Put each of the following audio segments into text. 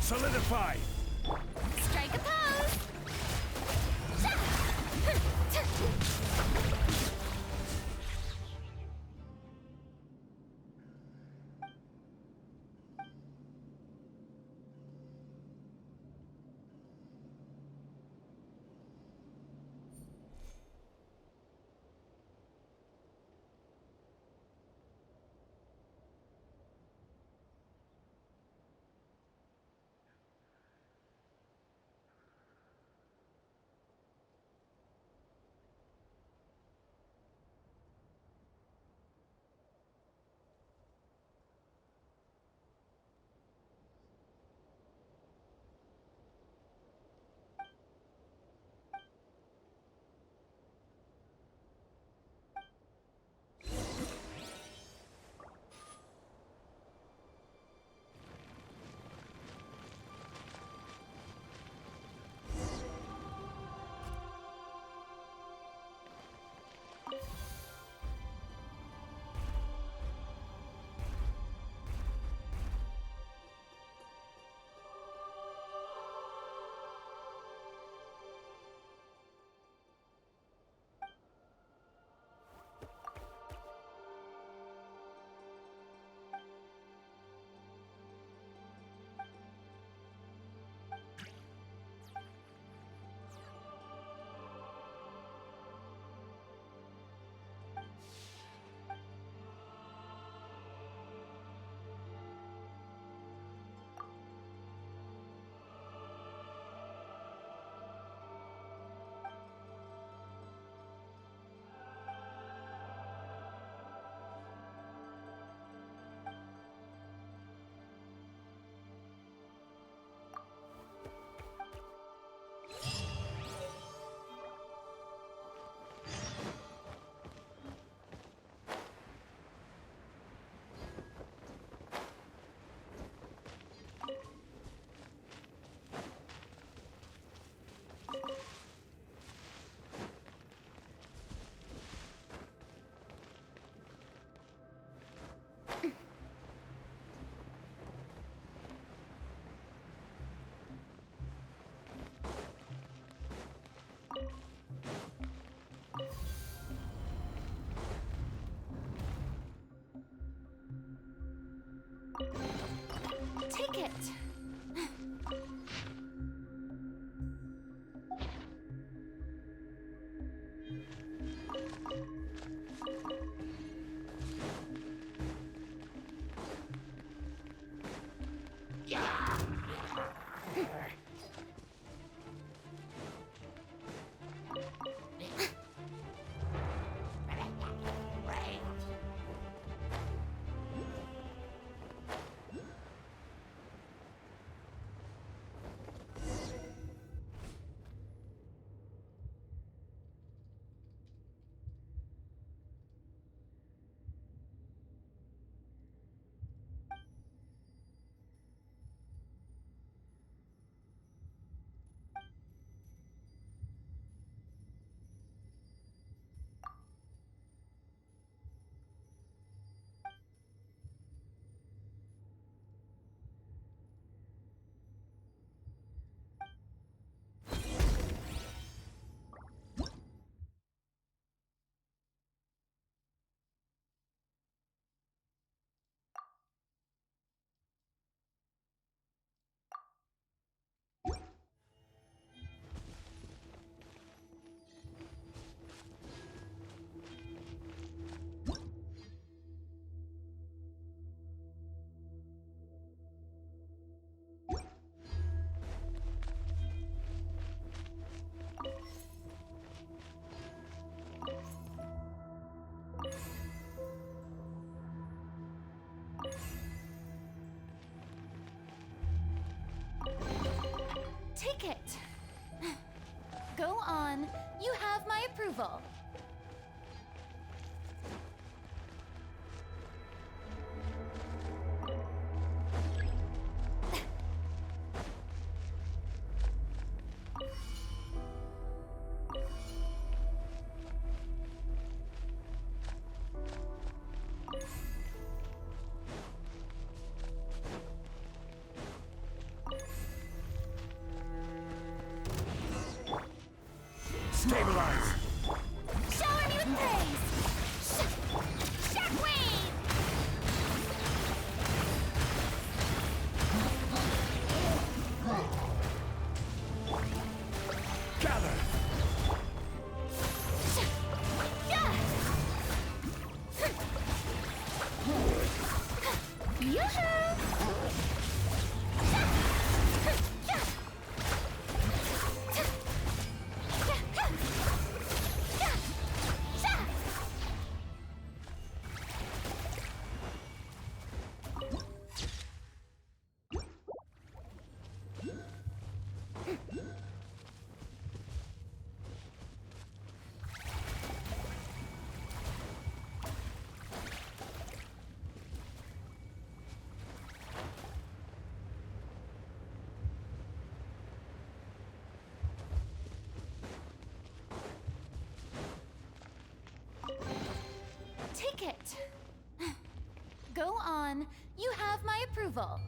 Solidify! Strike a pose! Take it! Take it! Go on. You have my approval. Stabilize! Shower me with praise! Shockwave! Gather! Take it. Go on. You have my approval.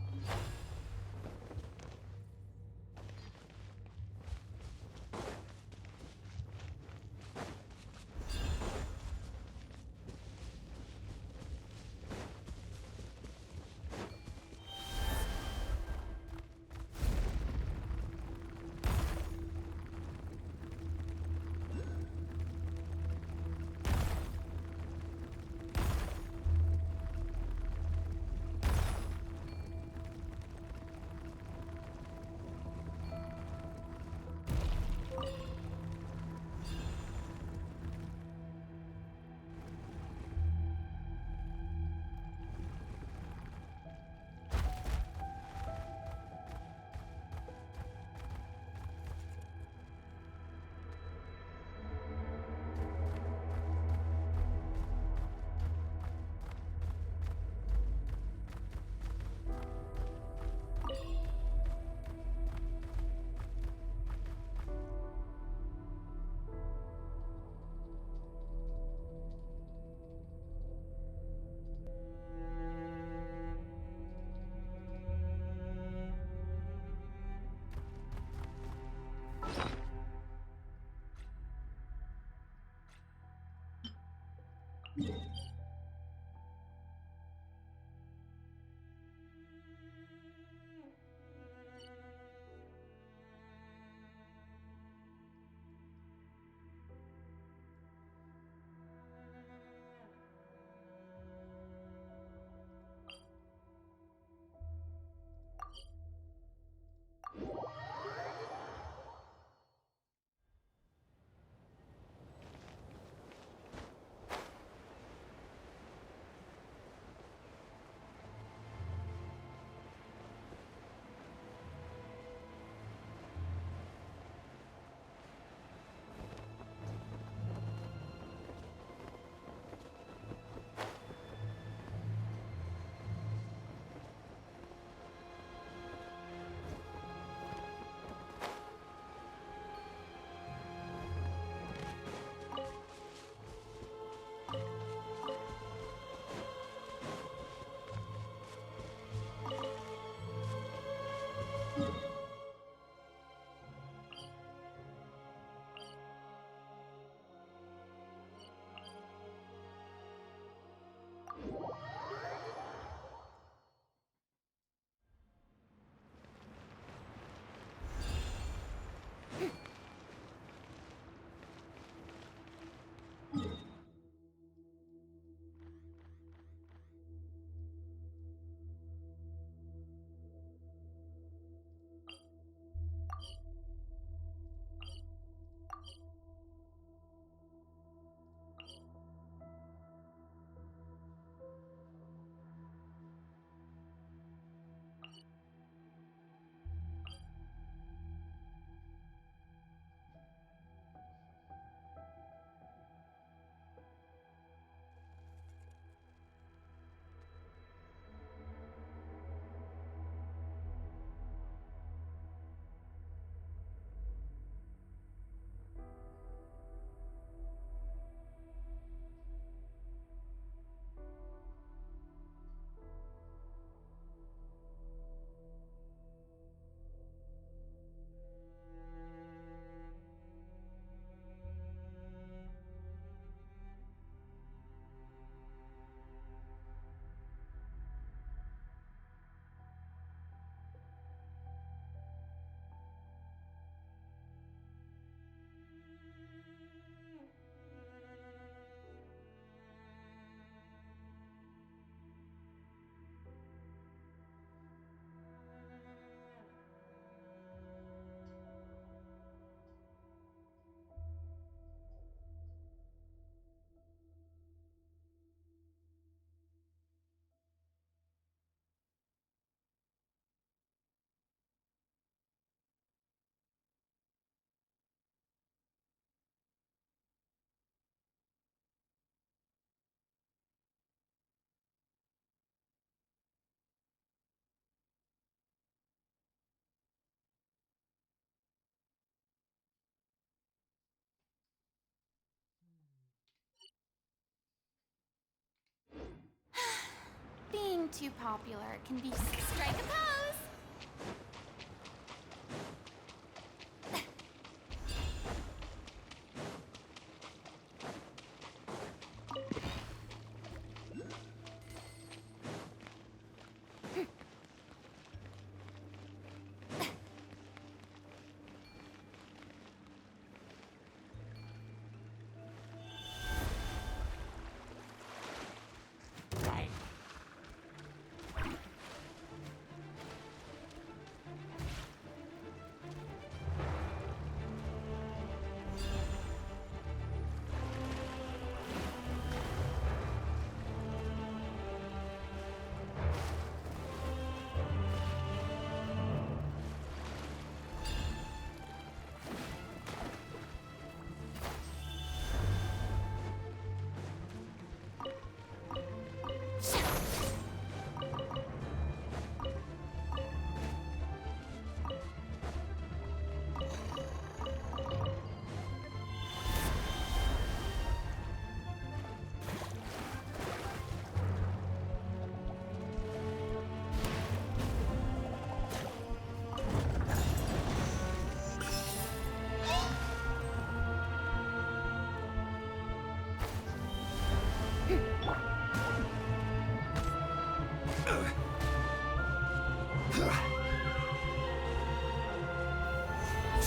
Being too popular can be strike a pose.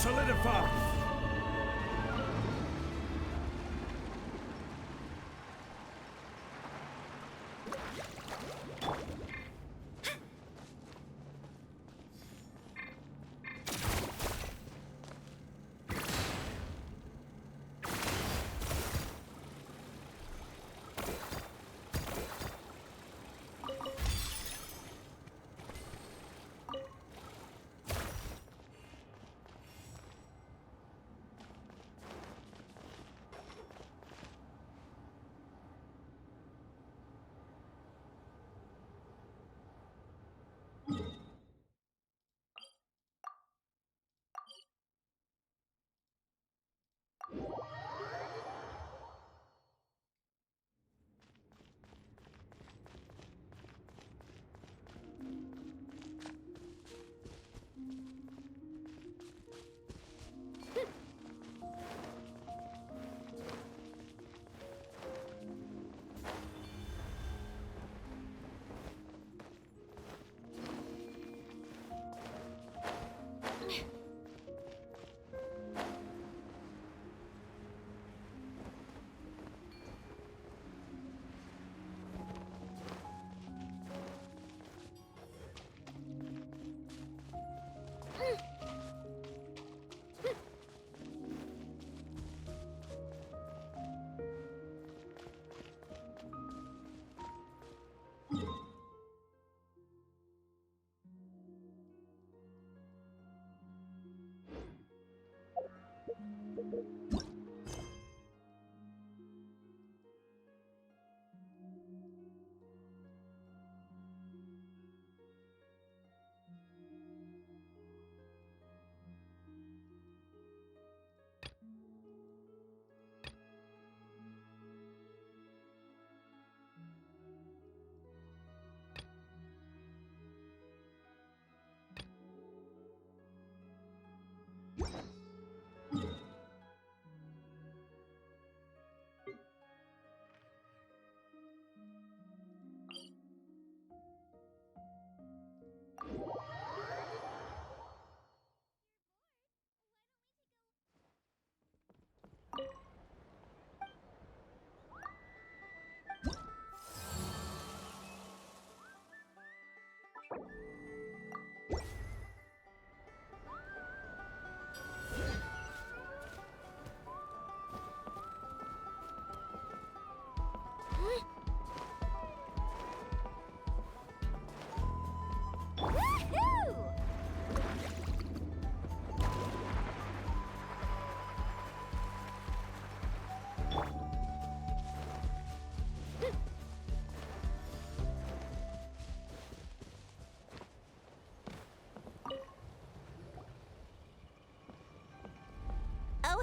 Solidify!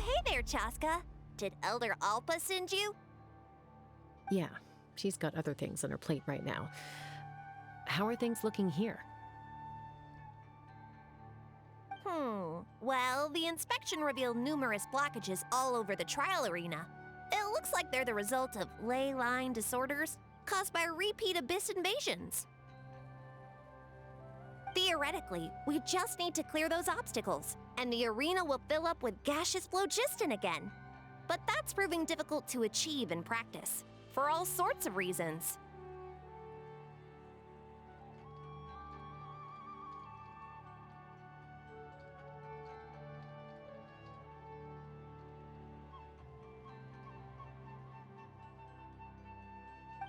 Hey there, Chasca. Did Elder Alpa send you? Yeah, she's got other things on her plate right now. How are things looking here? Well, the inspection revealed numerous blockages all over the trial arena. It looks like they're the result of ley line disorders caused by repeat abyss invasions. Theoretically, we just need to clear those obstacles, and the arena will fill up with gaseous phlogiston again. But that's proving difficult to achieve in practice, for all sorts of reasons.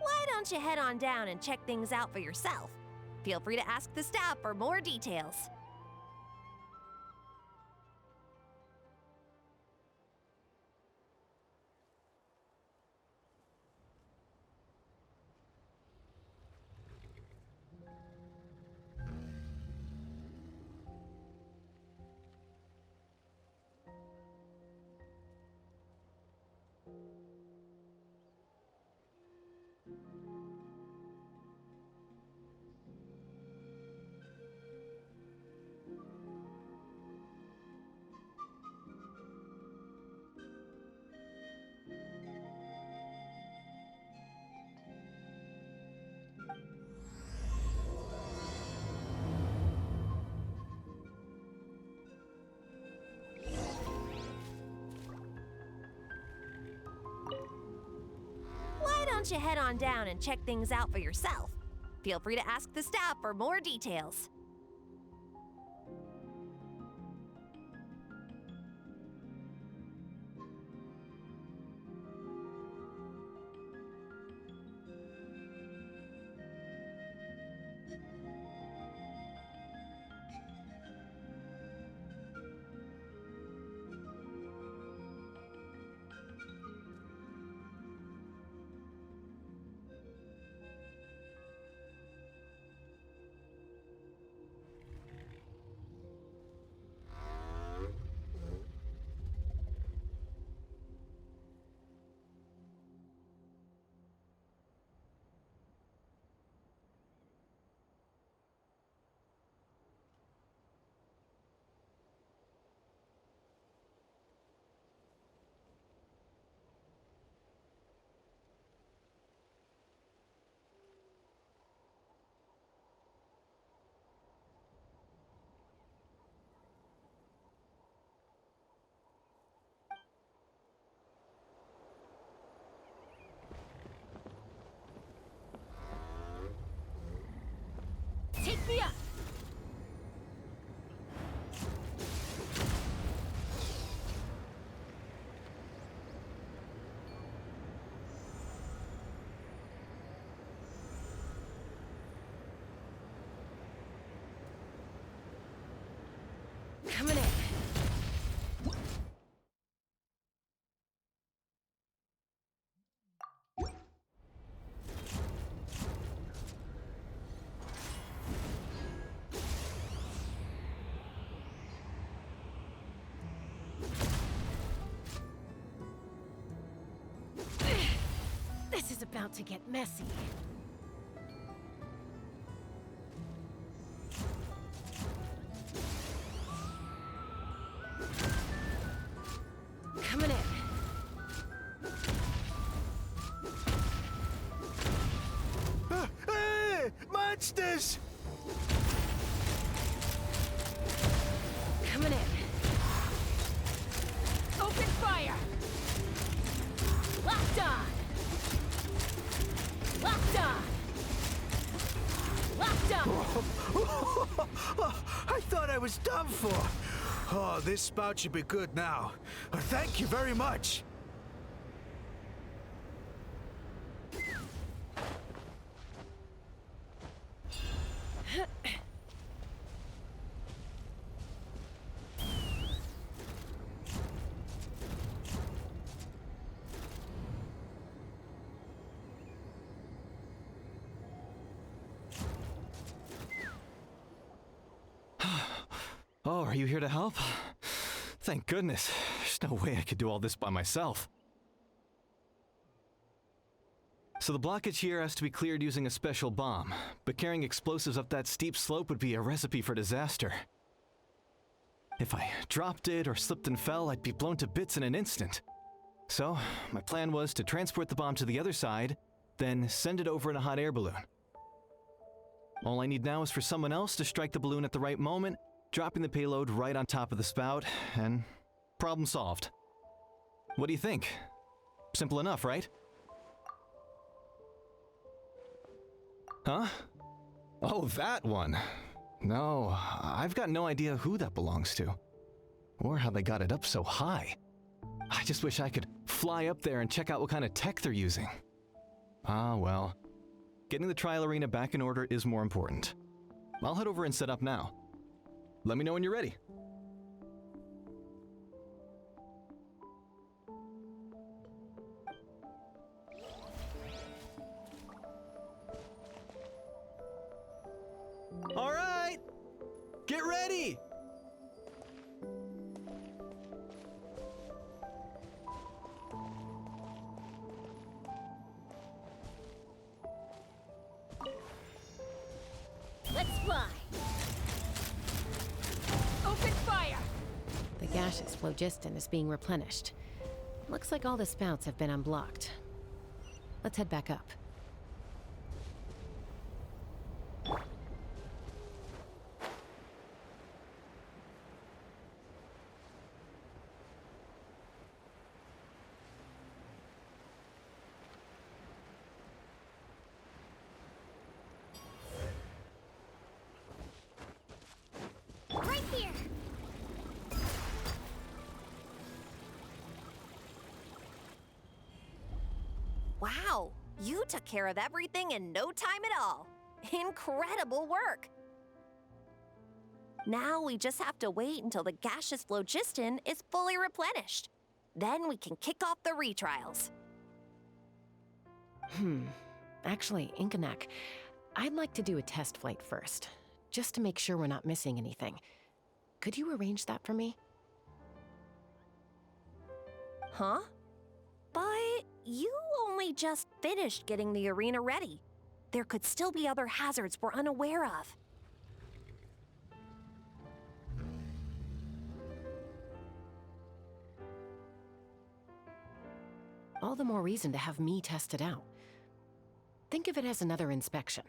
Why don't you head on down and check things out for yourself? Feel free to ask the staff for more details. Why don't you head on down and check things out for yourself? Feel free to ask the staff for more details. Take me up! Coming in. This is about to get messy. Coming in. Hey! Monsters! Coming in. Open fire! Locked on! Locked on! Locked on! I thought I was done for. Oh, this spout should be good now. Thank you very much. Oh, are you here to help? Thank goodness. There's no way I could do all this by myself. So the blockage here has to be cleared using a special bomb, but carrying explosives up that steep slope would be a recipe for disaster. If I dropped it or slipped and fell, I'd be blown to bits in an instant. So, my plan was to transport the bomb to the other side, then send it over in a hot air balloon. All I need now is for someone else to strike the balloon at the right moment, dropping the payload right on top of the spout, and problem solved. What do you think? Simple enough, right? Huh? Oh, that one. No, I've got no idea who that belongs to. Or how they got it up so high. I just wish I could fly up there and check out what kind of tech they're using. Ah, well. Getting the trial arena back in order is more important. I'll head over and set up now. Let me know when you're ready. All right! Get ready! Let's fly. Open fire. The gaseous phlogiston is being replenished. Looks like all the spouts have been unblocked. Let's head back up. Right here. Wow, you took care of everything in no time at all. Incredible work! Now we just have to wait until the gaseous phlogiston is fully replenished. Then we can kick off the retrials. Actually, Inkanak, I'd like to do a test flight first, just to make sure we're not missing anything. Could you arrange that for me? Huh? But you only just finished getting the arena ready. There could still be other hazards we're unaware of. All the more reason to have me test it out. Think of it as another inspection.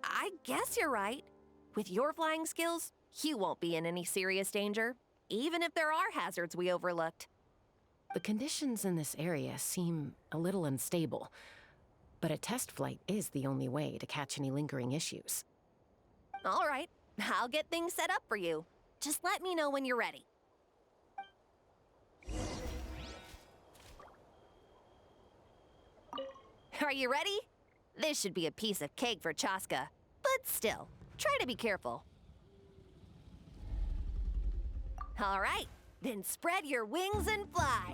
I guess you're right. With your flying skills, you won't be in any serious danger, even if there are hazards we overlooked. The conditions in this area seem a little unstable, but a test flight is the only way to catch any lingering issues. All right, I'll get things set up for you. Just let me know when you're ready. Are you ready? This should be a piece of cake for Chasca, but still, try to be careful. All right, then spread your wings and fly.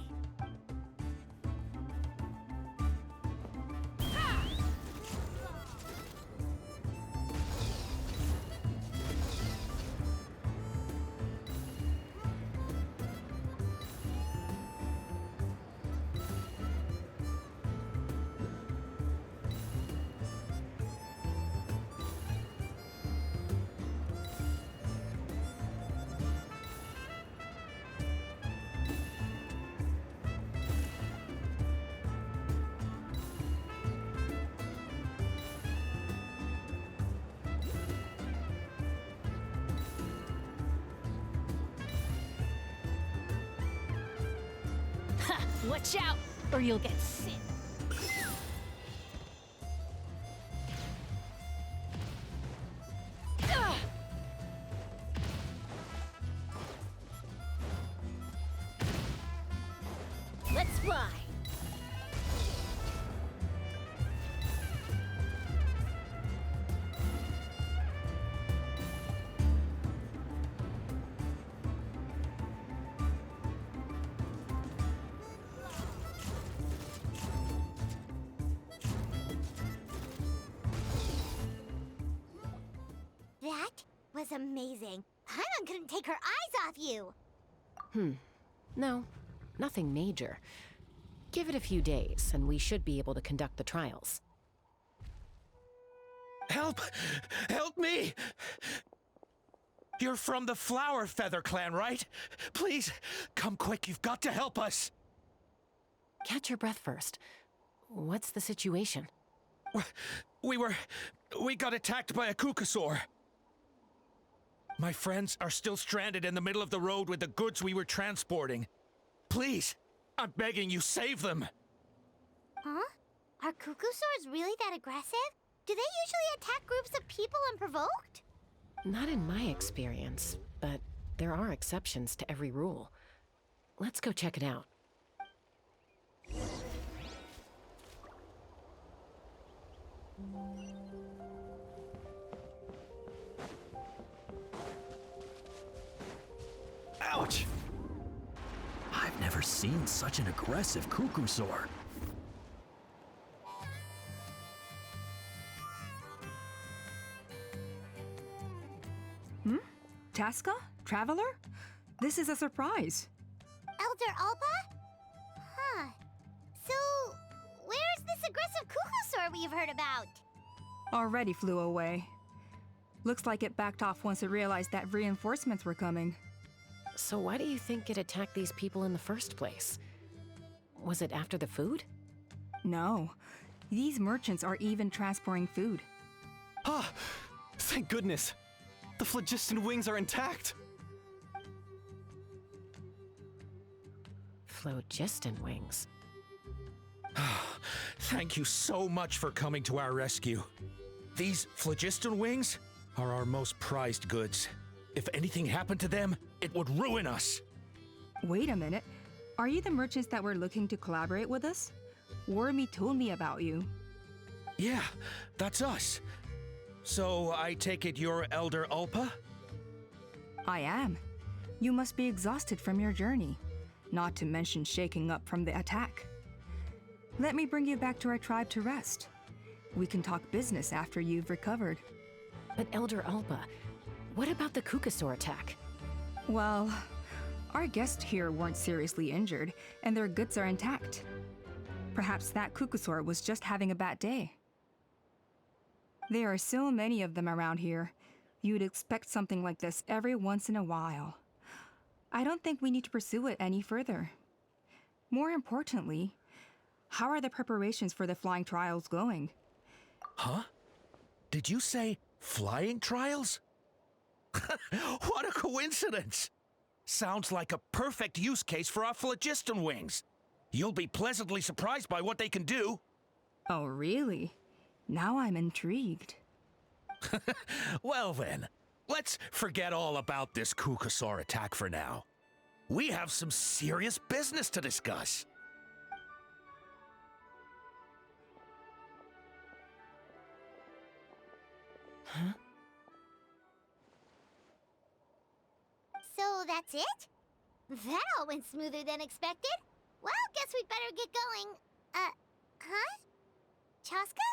Watch out, or you'll get sick. Let's fly. That was amazing. Paimon couldn't take her eyes off you. No, nothing major. Give it a few days, and we should be able to conduct the trials. Help! Help me! You're from the Flower Feather clan, right? Please, come quick, you've got to help us! Catch your breath first. What's the situation? We got attacked by a Kukasaur. My friends are still stranded in the middle of the road with the goods we were transporting. Please, I'm begging you, save them! Huh? Are Kukusaurs really that aggressive? Do they usually attack groups of people unprovoked? Not in my experience, but there are exceptions to every rule. Let's go check it out. Ouch! I've never seen such an aggressive Kukusaur. Chasca? Traveler? This is a surprise. Elder Alpa? Huh. So, where's this aggressive Kukusaur we've heard about? Already flew away. Looks like it backed off once it realized that reinforcements were coming. So why do you think it attacked these people in the first place? Was it after the food? No. These merchants are even transporting food. Ah! Thank goodness! The phlogiston wings are intact! Phlogiston wings. Thank you so much for coming to our rescue. These phlogiston wings are our most prized goods. If anything happened to them, it would ruin us. Wait a minute. Are you the merchants that were looking to collaborate with us? Wormy told me about you. Yeah, that's us. So I take it you're Elder Alpa? I am. You must be exhausted from your journey, not to mention shaking up from the attack. Let me bring you back to our tribe to rest. We can talk business after you've recovered. But Elder Alpa, what about the Kukasaur attack? Well, our guests here weren't seriously injured, and their goods are intact. Perhaps that Kukasaur was just having a bad day. There are so many of them around here. You'd expect something like this every once in a while. I don't think we need to pursue it any further. More importantly, how are the preparations for the flying trials going? Huh? Did you say flying trials? What a coincidence! Sounds like a perfect use case for our phlogiston wings. You'll be pleasantly surprised by what they can do. Oh, really? Now I'm intrigued. Well then, let's forget all about this Kukasaur attack for now. We have some serious business to discuss. Huh? So that's it? That all went smoother than expected. Well, guess we'd better get going. Huh? Chasca?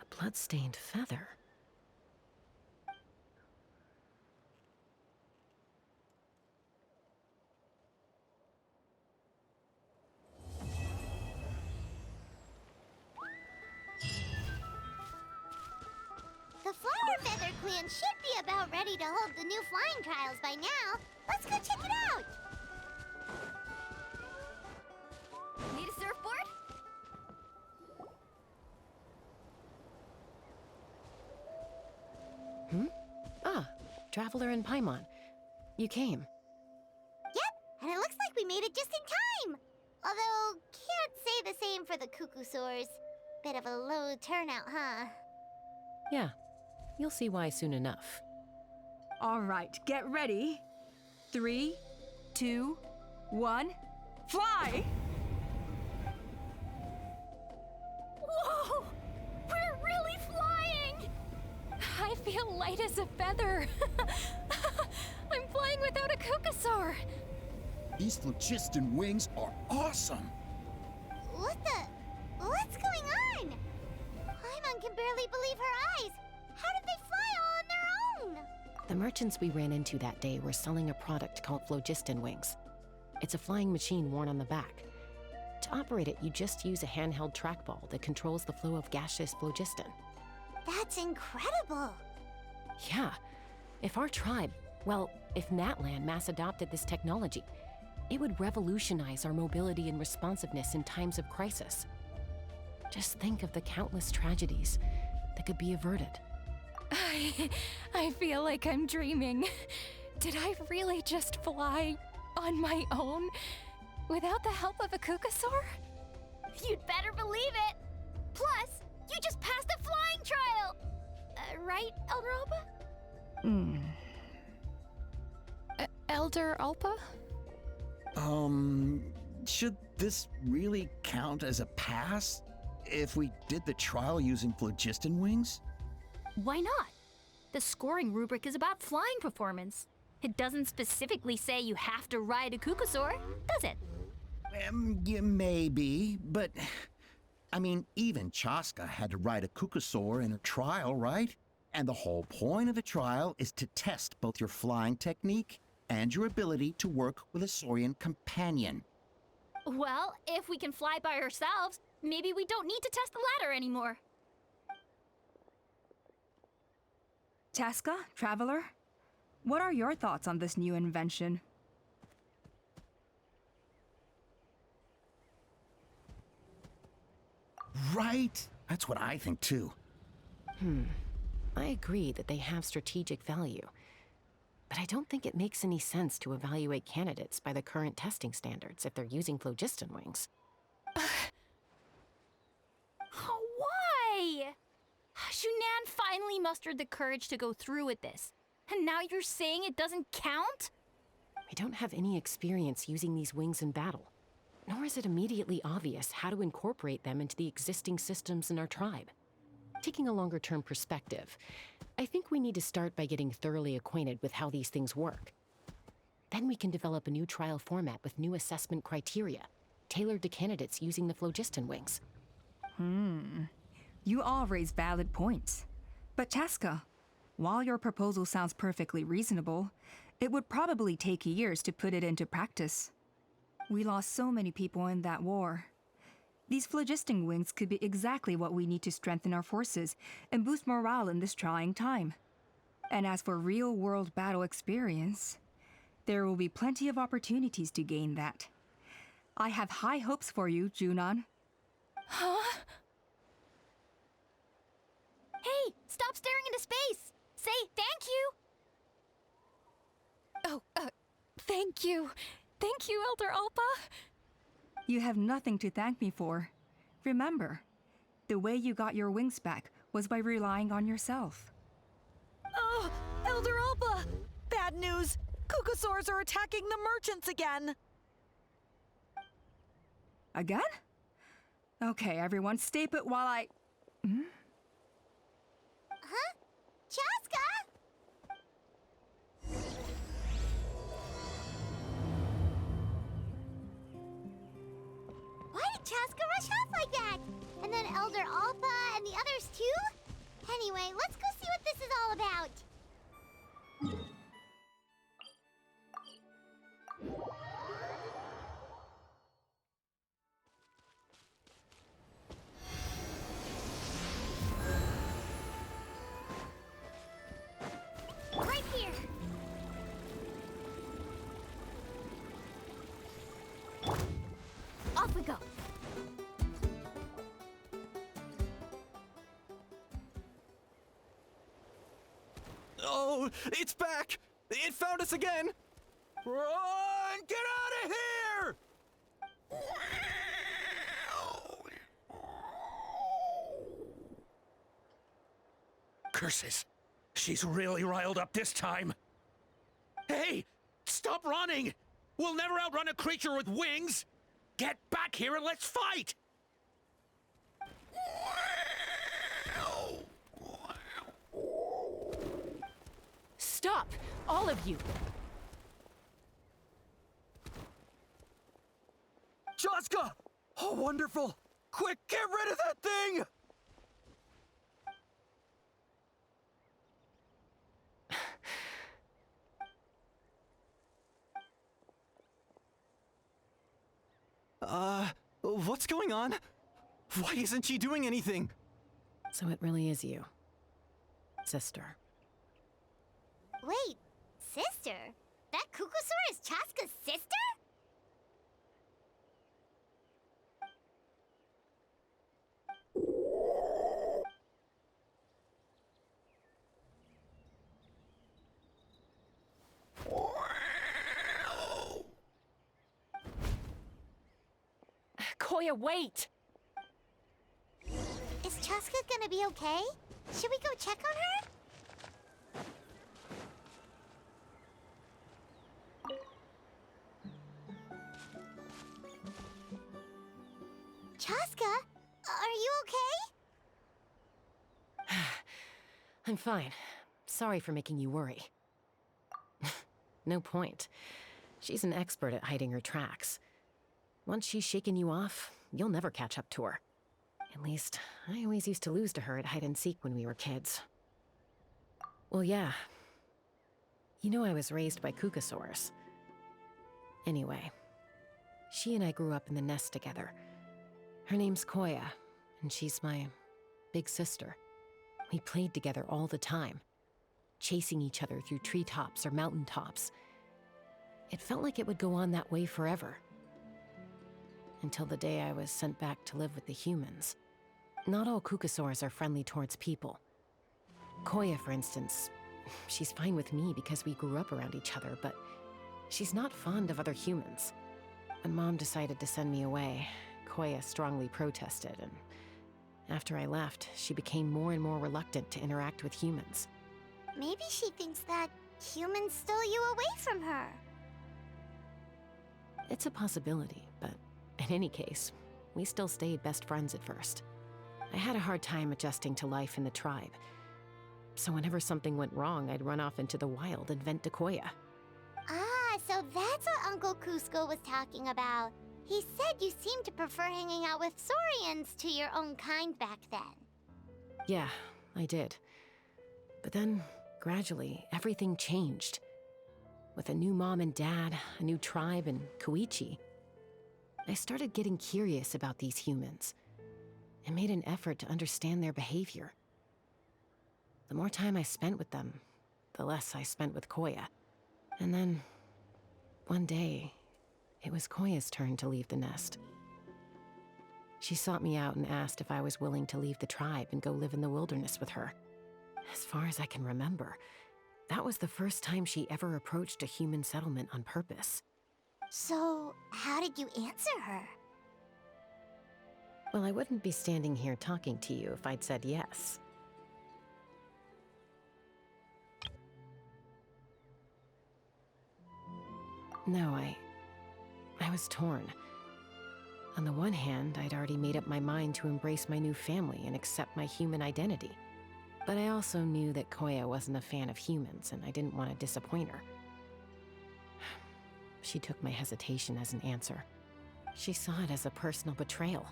A blood-stained feather. The Flower Feather Clan should be about ready to hold the new flying trials by now. Let's go check it out! Need a surfboard? Ah, Traveler and Paimon. You came. Yep, and it looks like we made it just in time! Although, can't say the same for the Kukusaurs. Bit of a low turnout, huh? Yeah, you'll see why soon enough. All right, get ready. 3, 2, 1, fly! Whoa! We're really flying! I feel light as a feather. I'm flying without a Kukasaur. These phlogiston wings are awesome! What's going on? Paimon can barely barely believe her eyes. How did they fly all on their own? The merchants we ran into that day were selling a product called phlogiston wings. It's a flying machine worn on the back. To operate it, you just use a handheld trackball that controls the flow of gaseous phlogiston. That's incredible. Yeah. If our tribe, well, if Natlan mass adopted this technology, it would revolutionize our mobility and responsiveness in times of crisis. Just think of the countless tragedies that could be averted. I feel like I'm dreaming. Did I really just fly on my own without the help of a Kukasaur? You'd better believe it. Plus, you just passed a flying trial. Right, Elder Alba? Elder Alpa? Should this really count as a pass if we did the trial using phlogiston wings? Why not? The scoring rubric is about flying performance. It doesn't specifically say you have to ride a Kukasaur, does it? Yeah, maybe, but I mean, even Chasca had to ride a Kukasaur in her trial, right? And the whole point of the trial is to test both your flying technique and your ability to work with a Saurian companion. Well, if we can fly by ourselves, maybe we don't need to test the ladder anymore. Chasca, Traveler, what are your thoughts on this new invention? Right? That's what I think too. I agree that they have strategic value, but I don't think it makes any sense to evaluate candidates by the current testing standards if they're using phlogiston wings. Why? Shunan finally mustered the courage to go through with this, and now you're saying it doesn't count? We don't have any experience using these wings in battle, nor is it immediately obvious how to incorporate them into the existing systems in our tribe. Taking a longer-term perspective, I think we need to start by getting thoroughly acquainted with how these things work. Then we can develop a new trial format with new assessment criteria, tailored to candidates using the phlogiston wings. You all raise valid points. But Chasca, while your proposal sounds perfectly reasonable, it would probably take years to put it into practice. We lost so many people in that war. These phlogiston wings could be exactly what we need to strengthen our forces and boost morale in this trying time. And as for real-world battle experience, there will be plenty of opportunities to gain that. I have high hopes for you, Junon. Huh? Hey, stop staring into space! Say thank you! Oh, thank you. Thank you, Elder Alpa. You have nothing to thank me for. Remember, the way you got your wings back was by relying on yourself. Oh, Elder Alpa! Bad news! Kukasaurs are attacking the merchants again! Again? Okay, everyone, stay put while I... Huh? Chasca? Why did Chasca rush off like that? And then Elder Alpa and the others too? Anyway, let's go see what this is all about. Right here! Off we go! Oh, it's back! It found us again! Run! Get out of here! Curses! She's really riled up this time. Hey! Stop running! We'll never outrun a creature with wings! Get back here and let's fight! Stop! All of you! Chasca! Oh, wonderful! Quick, get rid of that thing! What's going on? Why isn't she doing anything? So it really is you, sister. Wait, sister? That Kukusaur is Chasca's sister? Koya, wait! Is Chasca gonna be okay? Should we go check on her? Chasca, are you okay? I'm fine. Sorry for making you worry. No point. She's an expert at hiding her tracks. Once she's shaken you off, you'll never catch up to her. At least, I always used to lose to her at hide-and-seek when we were kids. Well, yeah. You know I was raised by Kukusaurs. Anyway, she and I grew up in the nest together. Her name's Koya, and she's my big sister. We played together all the time, chasing each other through treetops or mountaintops. It felt like it would go on that way forever. Until the day I was sent back to live with the humans. Not all Kukusaurs are friendly towards people. Koya, for instance, she's fine with me because we grew up around each other, but she's not fond of other humans. When Mom decided to send me away, Koya strongly protested, and after I left, she became more and more reluctant to interact with humans. Maybe she thinks that humans stole you away from her. It's a possibility, but in any case, we still stayed best friends at first. I had a hard time adjusting to life in the tribe. So whenever something went wrong, I'd run off into the wild and vent to Koya. Ah, so that's what Uncle Cusco was talking about. He said you seemed to prefer hanging out with Saurians to your own kind back then. Yeah, I did. But then, gradually, everything changed. With a new mom and dad, a new tribe, and Koichi, I started getting curious about these humans and made an effort to understand their behavior. The more time I spent with them, the less I spent with Koya. And then, one day, it was Koya's turn to leave the nest. She sought me out and asked if I was willing to leave the tribe and go live in the wilderness with her. As far as I can remember, that was the first time she ever approached a human settlement on purpose. So, how did you answer her? Well, I wouldn't be standing here talking to you if I'd said yes. No, I was torn. On the one hand, I'd already made up my mind to embrace my new family and accept my human identity. But I also knew that Koya wasn't a fan of humans, and I didn't want to disappoint her. She took my hesitation as an answer. She saw it as a personal betrayal,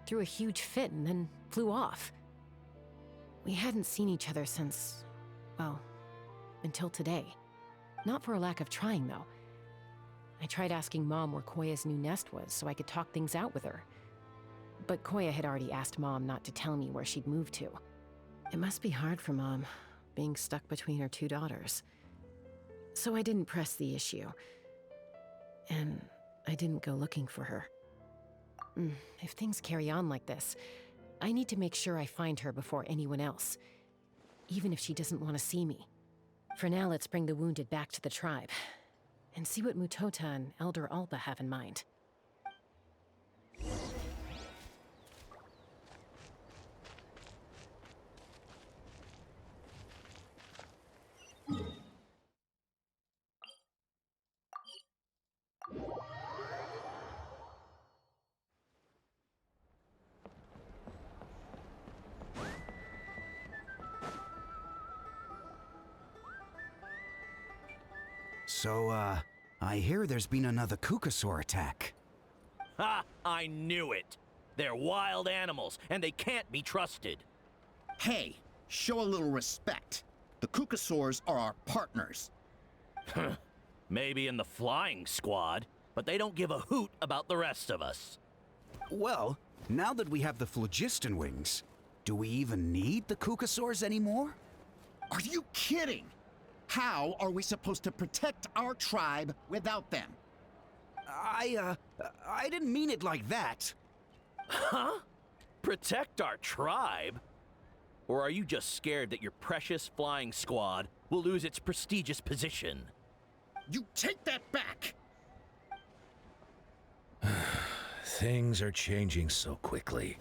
threw a huge fit, and then flew off. We hadn't seen each other since, well, until today. Not for a lack of trying, though. I tried asking Mom where Koya's new nest was so I could talk things out with her. But Koya had already asked Mom not to tell me where she'd moved to. It must be hard for Mom, being stuck between her two daughters. So I didn't press the issue. And I didn't go looking for her. If things carry on like this, I need to make sure I find her before anyone else, even if she doesn't want to see me. For now, let's bring the wounded back to the tribe, and see what Mutota and Elder Alba have in mind. So, I hear there's been another Kukusaur attack. Ha! I knew it! They're wild animals, and they can't be trusted. Hey, show a little respect. The Kukusaurs are our partners. Maybe in the flying squad, but they don't give a hoot about the rest of us. Well, now that we have the phlogiston wings, do we even need the Kukasaurs anymore? Are you kidding? How are we supposed to protect our tribe without them? I didn't mean it like that. Huh? Protect our tribe? Or are you just scared that your precious flying squad will lose its prestigious position? You take that back! Things are changing so quickly.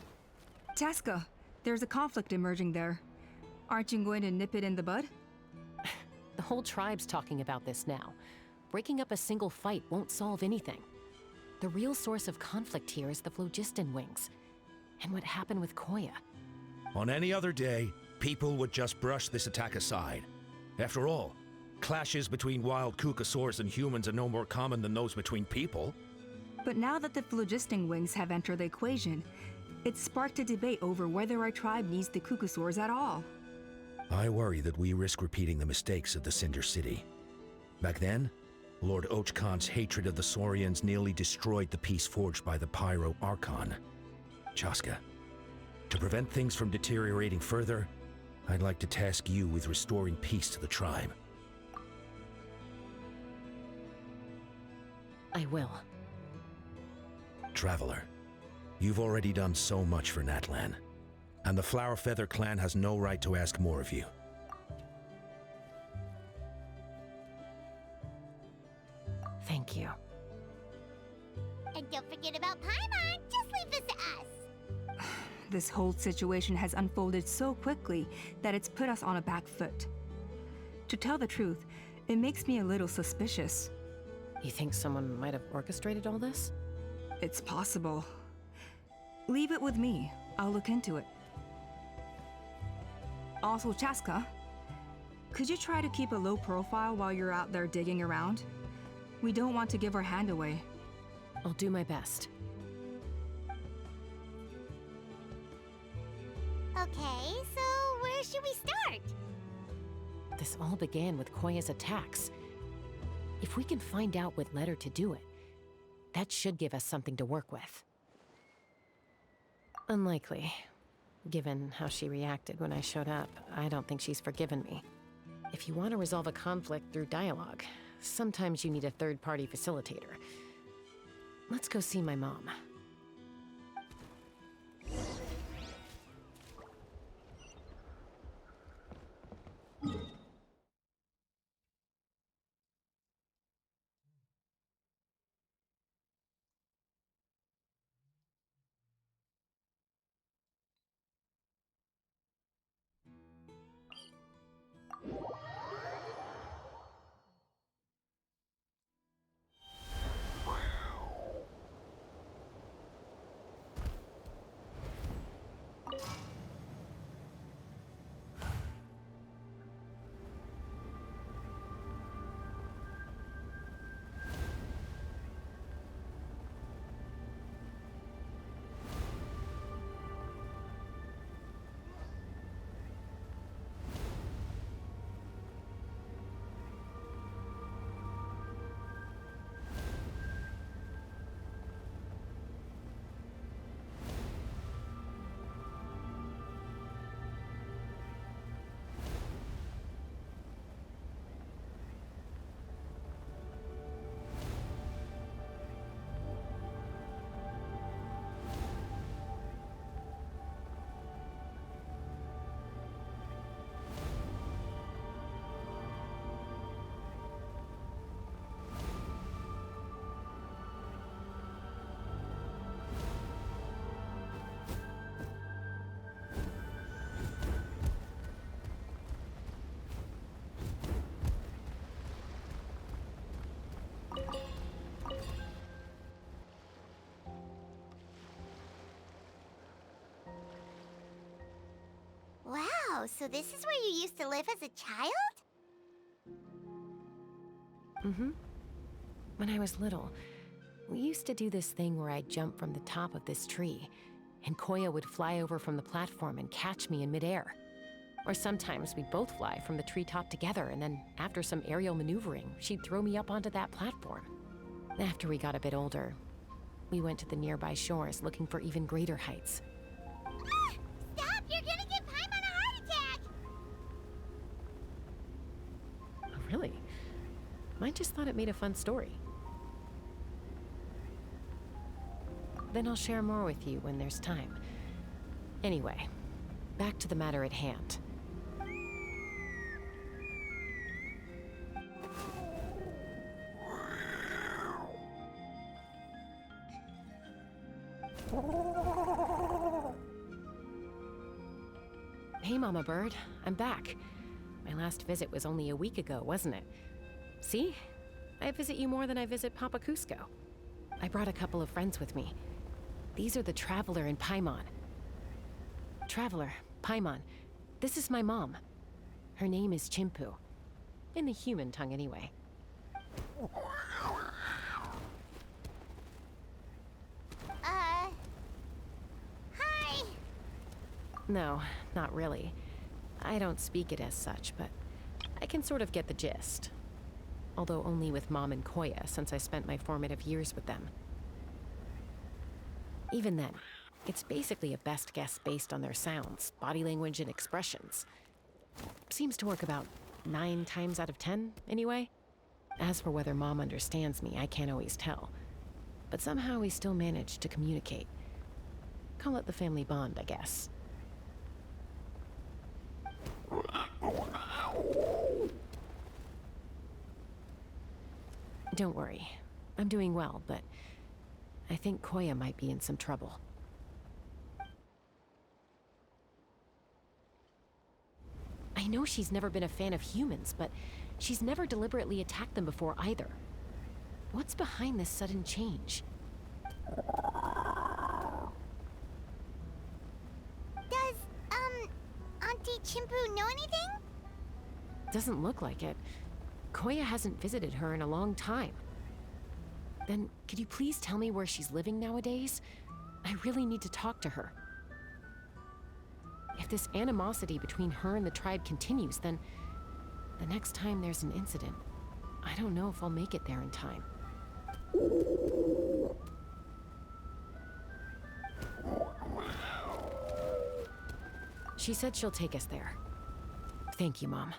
Chasca, there's a conflict emerging there. Aren't you going to nip it in the bud? The whole tribe's talking about this now. Breaking up a single fight won't solve anything. The real source of conflict here is the phlogiston wings, and what happened with Koya. On any other day, people would just brush this attack aside. After all, clashes between wild Kukasaurs and humans are no more common than those between people. But now that the phlogiston wings have entered the equation, it's sparked a debate over whether our tribe needs the Kukasaurs at all. I worry that we risk repeating the mistakes of the Cinder City. Back then, Lord Ochkon's hatred of the Saurians nearly destroyed the peace forged by the Pyro Archon. Chasca, to prevent things from deteriorating further, I'd like to task you with restoring peace to the tribe. I will. Traveler, you've already done so much for Natlan, and the Flower Feather clan has no right to ask more of you. Thank you. And don't forget about Paimon. Just leave this to us. This whole situation has unfolded so quickly that it's put us on a back foot. To tell the truth, it makes me a little suspicious. You think someone might have orchestrated all this? It's possible. Leave it with me. I'll look into it. Also, Chasca, could you try to keep a low profile while you're out there digging around? We don't want to give our hand away. I'll do my best. Okay, so where should we start? This all began with Koya's attacks. If we can find out what led her to do it, that should give us something to work with. Unlikely. Given how she reacted when I showed up, I don't think she's forgiven me. If you want to resolve a conflict through dialogue, sometimes you need a third-party facilitator. Let's go see my mom. Wow, so this is where you used to live as a child? Mm-hmm. When I was little, we used to do this thing where I'd jump from the top of this tree, and Koya would fly over from the platform and catch me in midair. Or sometimes we'd both fly from the treetop together, and then after some aerial maneuvering, she'd throw me up onto that platform. After we got a bit older, We went to the nearby shores looking for even greater heights. Stop! You're gonna give Paimon a heart attack! Oh, really? I just thought it made a fun story. Then I'll share more with you when there's time. Anyway, back to the matter at hand. Hey, Mama Bird. I'm back. My last visit was only a week ago, wasn't it? See? I visit you more than I visit Papa Cusco. I brought a couple of friends with me. These are the Traveler and Paimon. Traveler, Paimon, this is my mom. Her name is Chimpu. In the human tongue, anyway. Hi! No, not really. I don't speak it as such, but I can sort of get the gist. Although only with Mom and Koya, since I spent my formative years with them. Even then, it's basically a best guess based on their sounds, body language, and expressions. Seems to work about 9 times out of 10, anyway. As for whether Mom understands me, I can't always tell. But somehow we still manage to communicate. Call it the family bond, I guess. Don't worry. I'm doing well, but I think Koya might be in some trouble. I know she's never been a fan of humans, but she's never deliberately attacked them before either. What's behind this sudden change? Does, Auntie Chimpu know anything? Doesn't look like it. Koya hasn't visited her in a long time. Then, could you please tell me where she's living nowadays? I really need to talk to her. If this animosity between her and the tribe continues, then the next time there's an incident, I don't know if I'll make it there in time. She said she'll take us there. Thank you, Mom.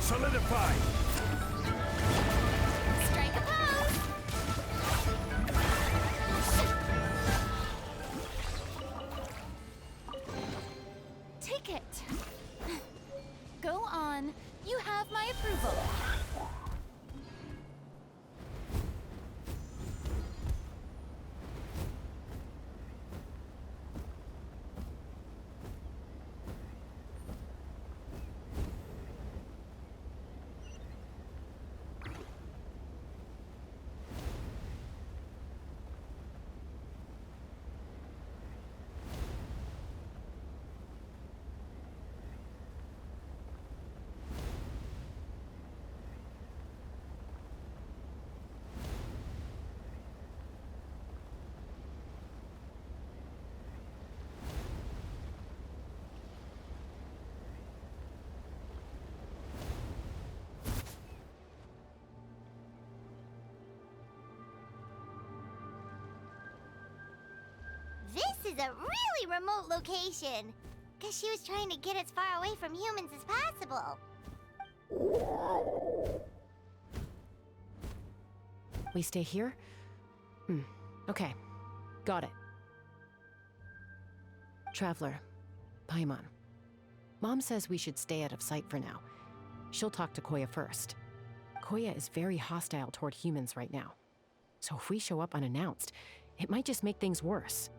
Solidify! Strike a pose! Take it. Go on. You have my approval. is a really remote location. Guess she was trying to get as far away from humans as possible. We stay here? Okay. Got it. Traveler, Paimon. Mom says we should stay out of sight for now. She'll talk to Koya first. Koya is very hostile toward humans right now. So if we show up unannounced, it might just make things worse.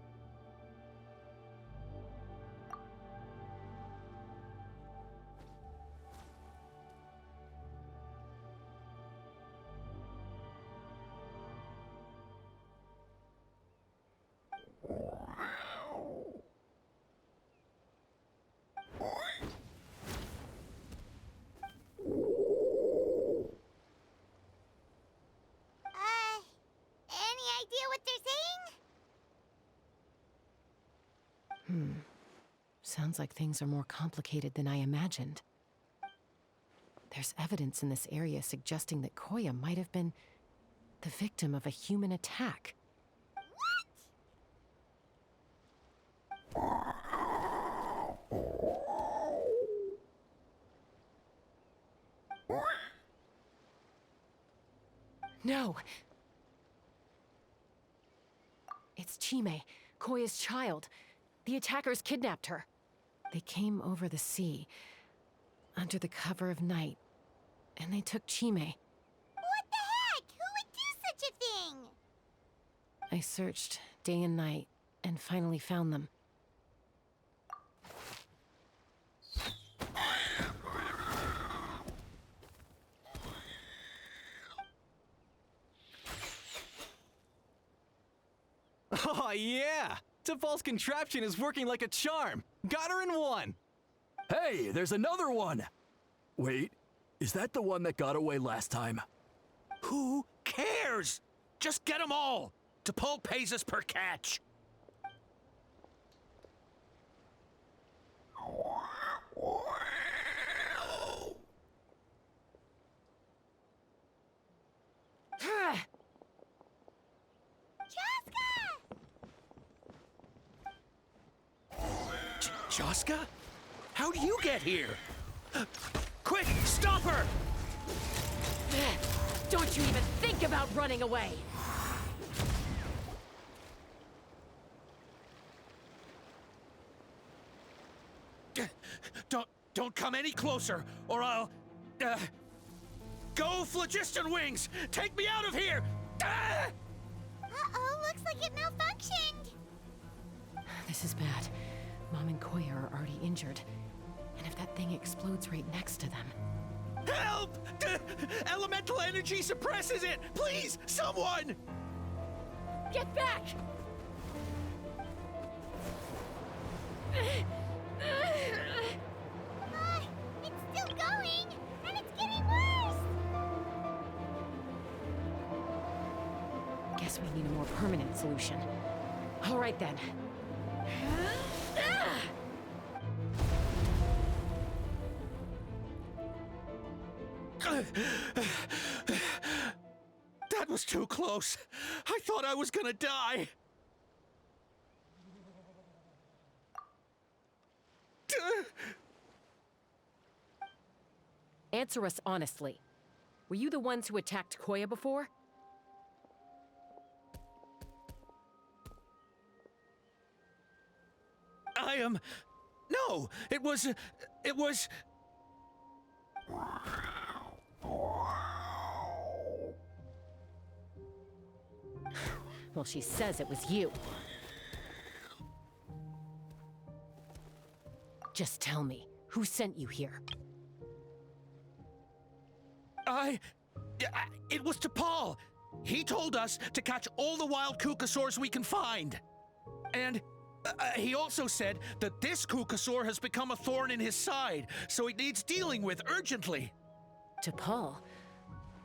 Any idea what they're saying? Sounds like things are more complicated than I imagined. There's evidence in this area suggesting that Koya might have been the victim of a human attack. No! It's Chime, Koya's child. The attackers kidnapped her. They came over the sea, under the cover of night, and they took Chime. What the heck? Who would do such a thing? I searched day and night, and finally found them. Oh, yeah! Topal's contraption is working like a charm! Got her in one! Hey, there's another one! Wait, is that the one that got away last time? Who cares? Just get them all. T'Pol pays us per catch. Chasca? How'd you get here? Quick, stop her! Don't you even think about running away! Don't come any closer, or I'll... Go, Phlogiston Wings! Take me out of here! Uh-oh, looks like it malfunctioned. This is bad. Mom and Koya are already injured. And if that thing explodes right next to them... Help! Elemental energy suppresses it! Please, someone! Get back! It's still going, and it's getting worse. Guess we need a more permanent solution. All right then. That was too close. I thought I was gonna die. Answer us honestly. Were you the ones who attacked Koya before? I am... No, it was... Well, she says it was you. Just tell me, who sent you here? It was T'Pol. He told us to catch all the wild Kukasaurs we can find. And he also said that this Kukasaur has become a thorn in his side, so it needs dealing with urgently. T'Pol?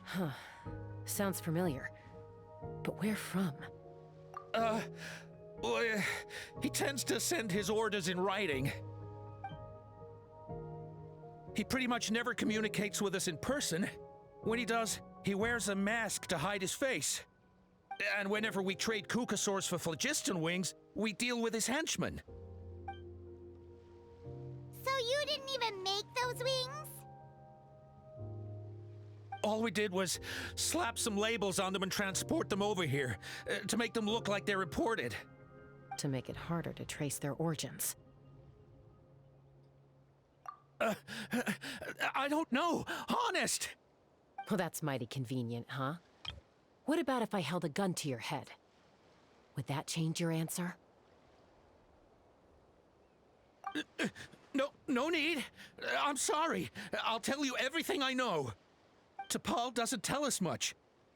Huh. Sounds familiar. But where from? Well, he tends to send his orders in writing. He pretty much never communicates with us in person. When he does, he wears a mask to hide his face. And whenever we trade Kukasaurs for phlogiston wings, we deal with his henchmen. So you didn't even make those wings? All we did was slap some labels on them and transport them over here, to make them look like they're imported. To make it harder to trace their origins. I don't know, honest! Well, that's mighty convenient, huh? What about if I held a gun to your head? Would that change your answer? No need. I'm sorry. I'll tell you everything I know. T'Pol doesn't tell us much,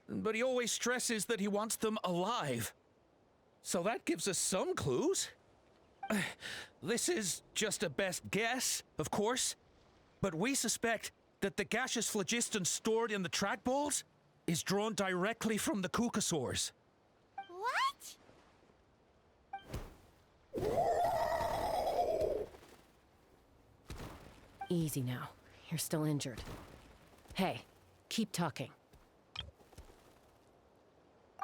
but he always stresses that he wants them alive. So that gives us some clues. This is just a best guess, of course, but we suspect that the gaseous phlogiston stored in the trackballs is drawn directly from the Kukasaurs. What? Easy now. You're still injured. Hey, keep talking.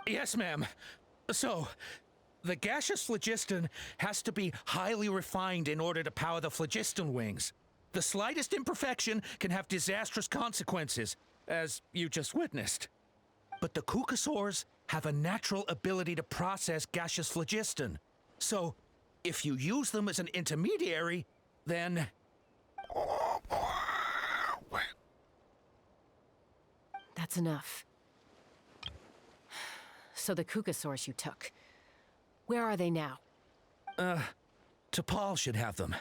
Yes, ma'am. So, the gaseous phlogiston has to be highly refined in order to power the phlogiston wings. The slightest imperfection can have disastrous consequences, as you just witnessed. But the Kukasaurs have a natural ability to process gaseous phlogiston. So, if you use them as an intermediary, then... That's enough. So the Kukasaurs you took, where are they now? T'Pol should have them.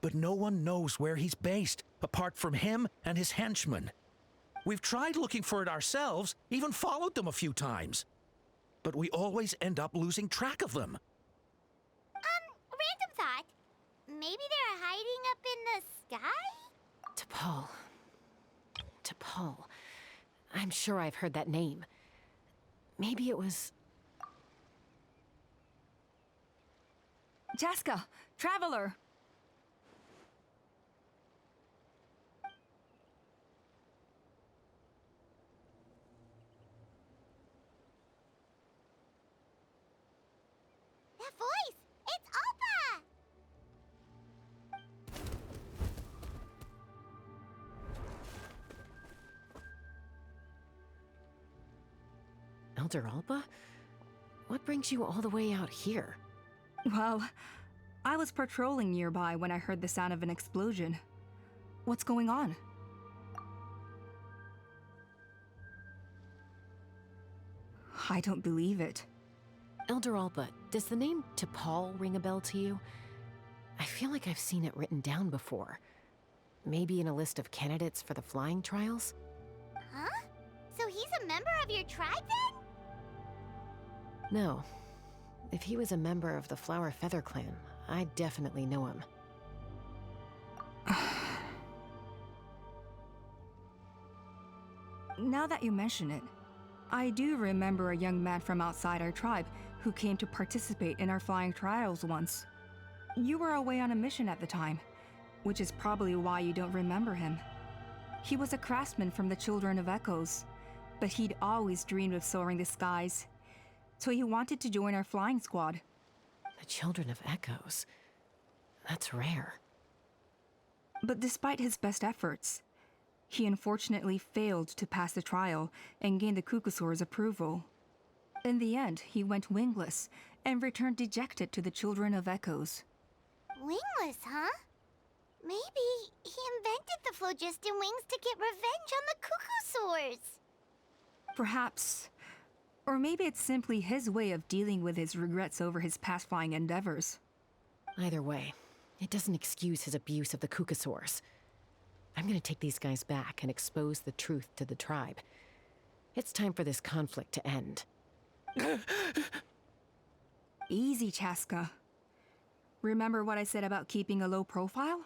But no one knows where he's based, apart from him and his henchmen. We've tried looking for it ourselves, even followed them a few times. But we always end up losing track of them. Random thought. Maybe they're hiding up in the sky? T'Pol. T'Pol. I'm sure I've heard that name. Maybe it was... Chasca, Traveler! That voice! It's Alpa! Elder Alba? What brings you all the way out here? Well, I was patrolling nearby when I heard the sound of an explosion. What's going on? I don't believe it. Elder Alba, does the name T'Pol ring a bell to you? I feel like I've seen it written down before. Maybe in a list of candidates for the flying trials? Huh? So he's a member of your tribe then? No. If he was a member of the Flower Feather Clan, I'd definitely know him. Now that you mention it, I do remember a young man from outside our tribe who came to participate in our flying trials once. You were away on a mission at the time, which is probably why you don't remember him. He was a craftsman from the Children of Echoes, but he'd always dreamed of soaring the skies, so he wanted to join our flying squad. The Children of Echoes? That's rare. But despite his best efforts, he unfortunately failed to pass the trial and gain the Kukasaur's approval. In the end, he went wingless and returned dejected to the Children of Echoes. Wingless, huh? Maybe he invented the phlogiston wings to get revenge on the Kukasaurs. Perhaps. Or maybe it's simply his way of dealing with his regrets over his past flying endeavors. Either way, it doesn't excuse his abuse of the Kukasaurs. I'm gonna take these guys back and expose the truth to the tribe. It's time for this conflict to end. Easy, Chasca. Remember what I said about keeping a low profile?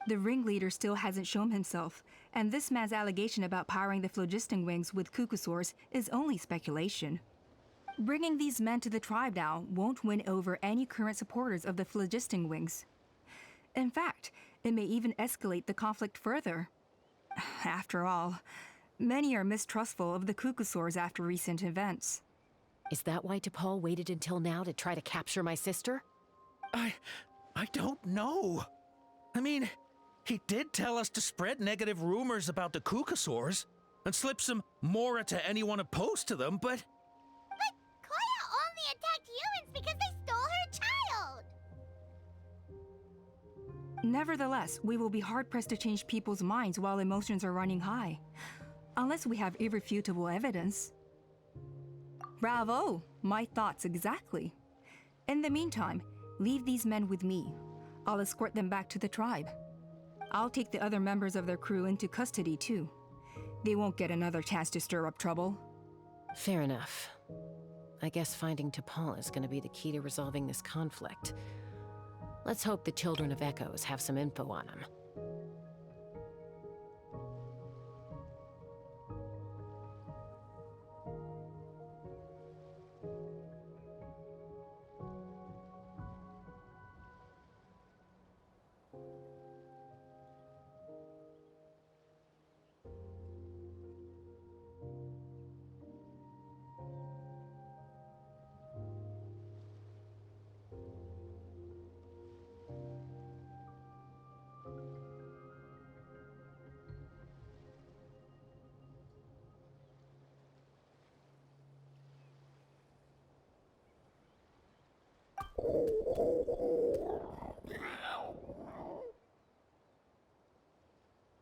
The ringleader still hasn't shown himself, and this man's allegation about powering the phlogiston wings with Kukasaurs is only speculation. Bringing these men to the tribe now won't win over any current supporters of the phlogiston wings. In fact, it may even escalate the conflict further. After all, many are mistrustful of the Kukasaurs after recent events. Is that why T'Pol waited until now to try to capture my sister? I don't know. I mean, he did tell us to spread negative rumors about the Kukasaurs and slip some Mora to anyone opposed to them, but... But Koya only attacked humans because they stole her child! Nevertheless, we will be hard-pressed to change people's minds while emotions are running high. Unless we have irrefutable evidence. Bravo! My thoughts exactly. In the meantime, leave these men with me. I'll escort them back to the tribe. I'll take the other members of their crew into custody too. They won't get another chance to stir up trouble. Fair enough. I guess finding T'Pol is gonna be the key to resolving this conflict. Let's hope the Children of Echoes have some info on him.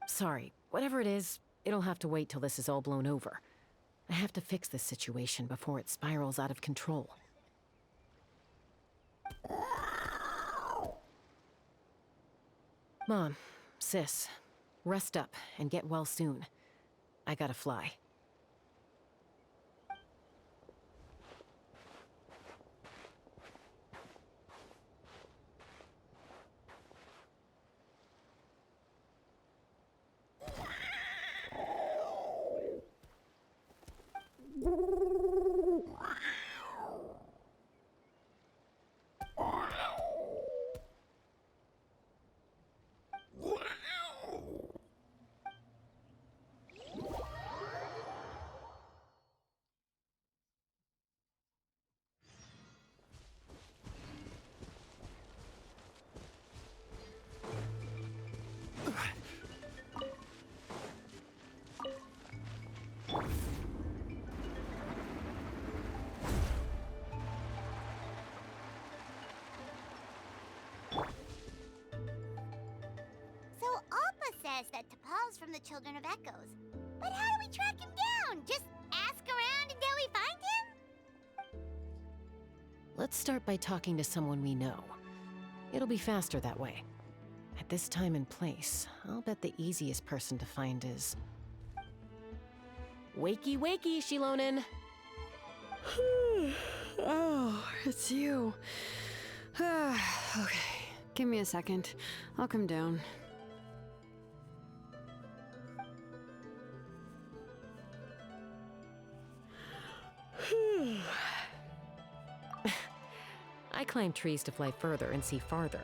Sorry, whatever it is, it'll have to wait till this is all blown over. I have to fix this situation before it spirals out of control. Mom, Sis, rest up and get well soon. I gotta fly. So Appa says that T'Pol's from the Children of Echoes. But how do we track him down? Just ask around until we find him? Let's start by talking to someone we know. It'll be faster that way. At this time and place, I'll bet the easiest person to find is... Wakey, wakey, Shilonen! Oh, it's you. Okay, give me a second. I'll come down. I climb trees to fly further and see farther.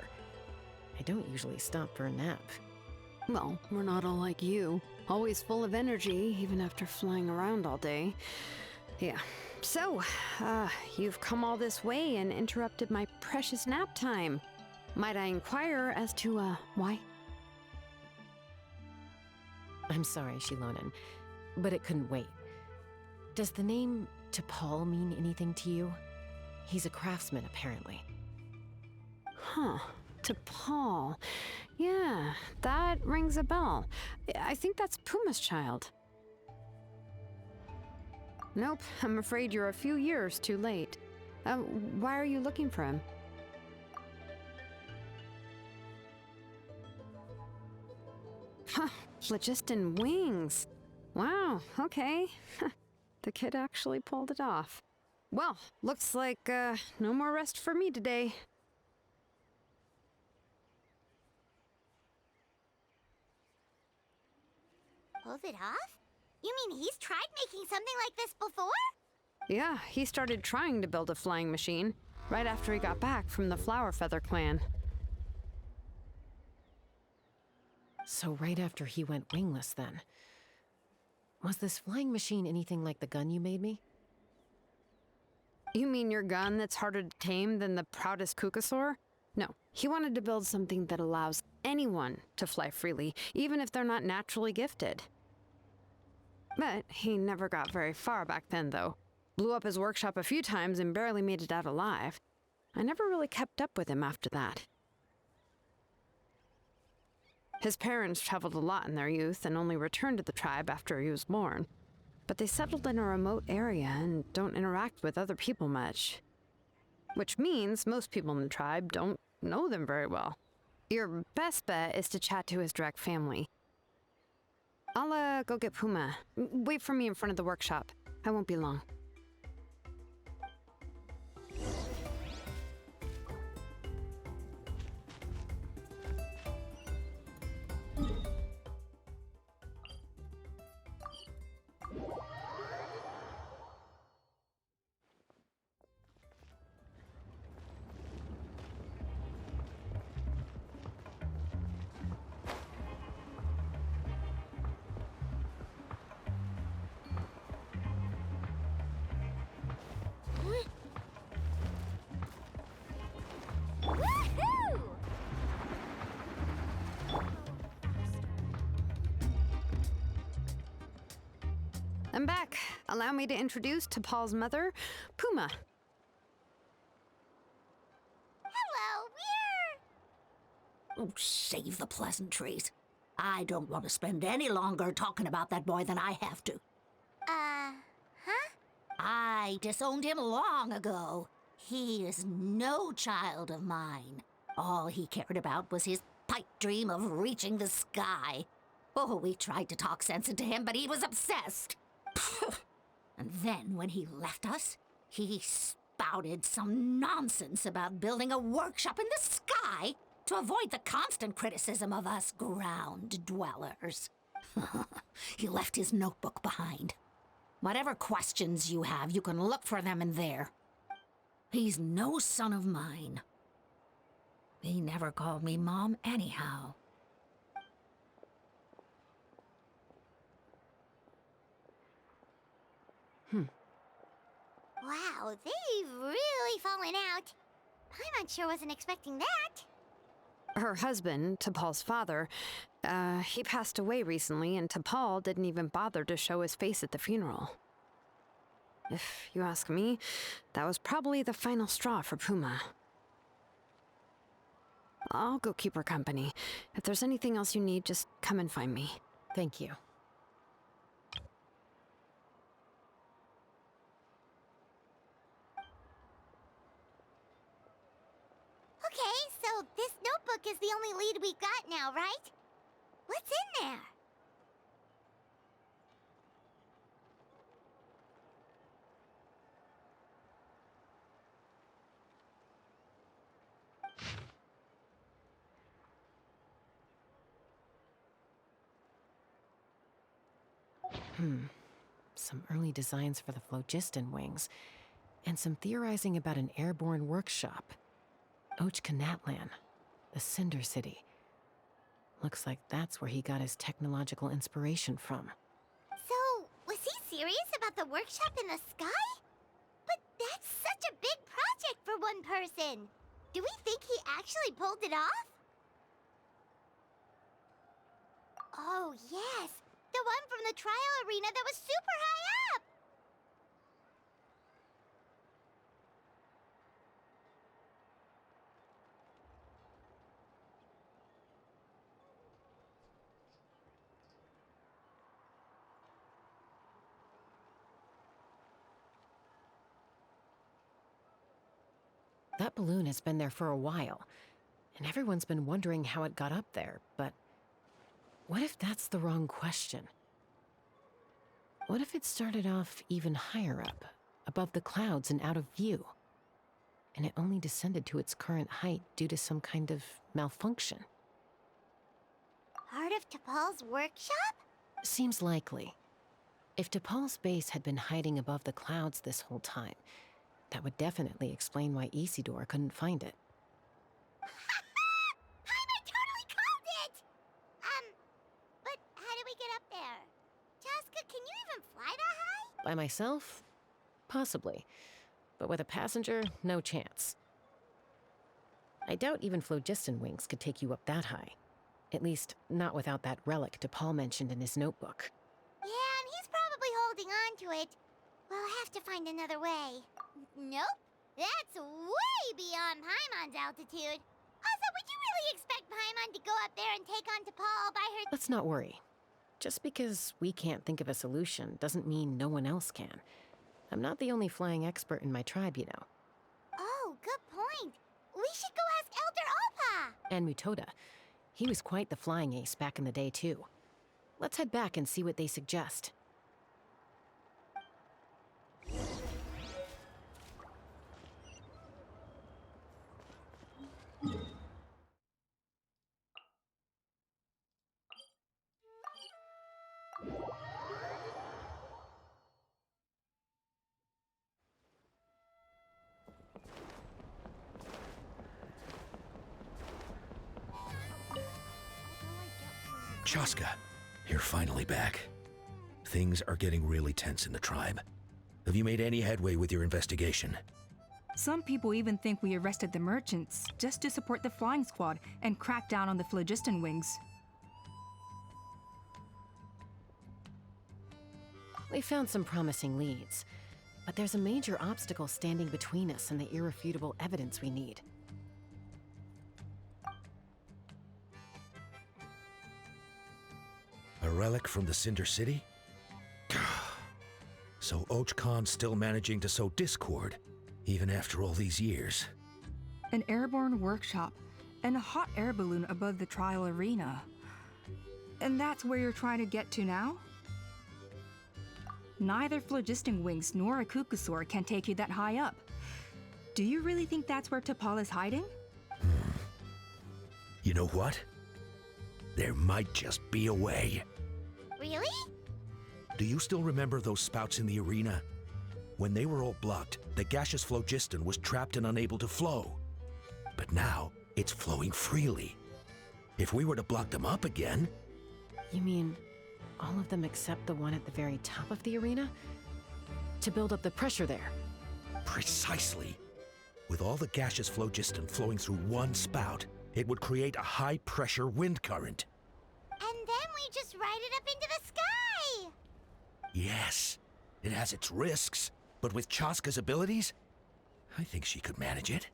I don't usually stop for a nap. Well, we're not all like you. Always full of energy, even after flying around all day. Yeah. So, you've come all this way and interrupted my precious nap time. Might I inquire as to, why? I'm sorry, Shilonen, but it couldn't wait. Does the name T'Pol mean anything to you? He's a craftsman, apparently. Huh. T'Pol. Yeah, that rings a bell. I think that's Puma's child. Nope, I'm afraid you're a few years too late. Why are you looking for him? Huh, phlogiston wings. Wow, okay. The kid actually pulled it off. Well, looks like, no more rest for me today. Pulled it off? You mean he's tried making something like this before? Yeah, he started trying to build a flying machine right after he got back from the Flower Feather clan. So right after he went wingless, then. Was this flying machine anything like the gun you made me? You mean your gun that's harder to tame than the proudest Kukasaur? No, he wanted to build something that allows anyone to fly freely, even if they're not naturally gifted. But he never got very far back then, though. Blew up his workshop a few times and barely made it out alive. I never really kept up with him after that. His parents traveled a lot in their youth and only returned to the tribe after he was born. But they settled in a remote area and don't interact with other people much. Which means most people in the tribe don't know them very well. Your best bet is to chat to his direct family. I'll go get Puma. Wait for me in front of the workshop. I won't be long. I'm back. Allow me to introduce T'Pol's mother, Puma. Hello, we're... Oh, save the pleasantries. I don't want to spend any longer talking about that boy than I have to. Huh? I disowned him long ago. He is no child of mine. All he cared about was his pipe dream of reaching the sky. Oh, we tried to talk sense into him, but he was obsessed. And then when he left us, he spouted some nonsense about building a workshop in the sky to avoid the constant criticism of us ground dwellers. He left his notebook behind. Whatever questions you have, you can look for them in there. He's no son of mine. He never called me Mom anyhow. Wow, they've really fallen out. Sure wasn't expecting that. Her husband, T'Pol's father, he passed away recently, and T'Pol didn't even bother to show his face at the funeral. If you ask me, that was probably the final straw for Puma. I'll go keep her company. If there's anything else you need, just come and find me. Thank you. Okay, so this notebook is the only lead we got now, right? What's in there? Some early designs for the phlogiston wings, and some theorizing about an airborne workshop. Natlan, the Cinder City. Looks like that's where he got his technological inspiration from. So, was he serious about the workshop in the sky? But that's such a big project for one person. Do we think he actually pulled it off? Oh, yes. The one from the trial arena that was super high up! That balloon has been there for a while, and everyone's been wondering how it got up there, but what if that's the wrong question? What if it started off even higher up, above the clouds and out of view, and it only descended to its current height due to some kind of malfunction? Part of T'Pol's workshop? Seems likely. If T'Pol's base had been hiding above the clouds this whole time, that would definitely explain why Isidore couldn't find it. I totally called it! But how do we get up there? Chasca, can you even fly that high? By myself? Possibly. but with a passenger, no chance. I doubt even phlogiston wings could take you up that high. At least, not without that relic DePaul mentioned in his notebook. Yeah, and he's probably holding on to it. We'll have to find another way. Nope. That's way beyond Paimon's altitude. Also, would you really expect Paimon to go up there and take on DePaul all by her— Let's not worry. Just because we can't think of a solution doesn't mean no one else can. I'm not the only flying expert in my tribe, you know. Oh, good point. We should go ask Elder Alpa! And Mutoda. He was quite the flying ace back in the day, too. Let's head back and see what they suggest. Chasca, you're finally back. Things are getting really tense in the tribe. Have you made any headway with your investigation? Some people even think we arrested the merchants just to support the flying squad and crack down on the phlogiston wings. We found some promising leads, but there's a major obstacle standing between us and the irrefutable evidence we need. A relic from the Cinder City? So Ochcon's still managing to sow discord, even after all these years. An airborne workshop and a hot air balloon above the trial arena. And that's where you're trying to get to now? Neither phlogiston wings nor a Kukusaur can take you that high up. Do you really think that's where T'Pol is hiding? You know what? There might just be a way. Really? Do you still remember those spouts in the arena? When they were all blocked, the gaseous phlogiston was trapped and unable to flow. But now, it's flowing freely. If we were to block them up again... You mean all of them except the one at the very top of the arena? To build up the pressure there? Precisely. With all the gaseous phlogiston flowing through one spout, it would create a high-pressure wind current. And then we just ride it up into the sky! Yes, it has its risks, but with Chasca's abilities, I think she could manage it.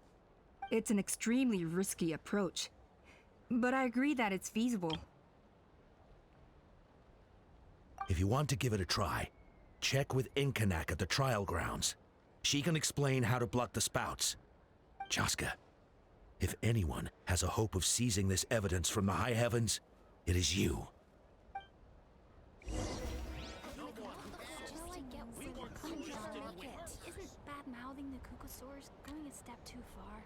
It's an extremely risky approach, but I agree that it's feasible. If you want to give it a try, check with Inkanak at the trial grounds. She can explain how to block the spouts. Chasca, if anyone has a hope of seizing this evidence from the high heavens, it is you. Isn't bad-mouthing the Kukusaurs going a step too far?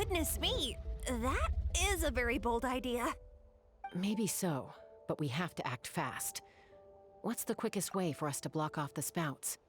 Goodness me, that is a very bold idea. Maybe so, but we have to act fast. What's the quickest way for us to block off the spouts?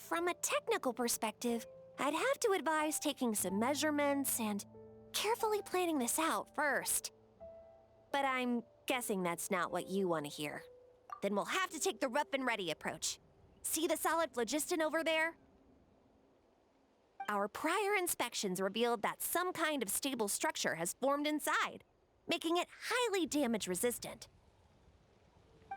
From a technical perspective, I'd have to advise taking some measurements and carefully planning this out first. But I'm guessing that's not what you want to hear. Then we'll have to take the rough and ready approach. See the solid phlogiston over there? Our prior inspections revealed that some kind of stable structure has formed inside, making it highly damage resistant.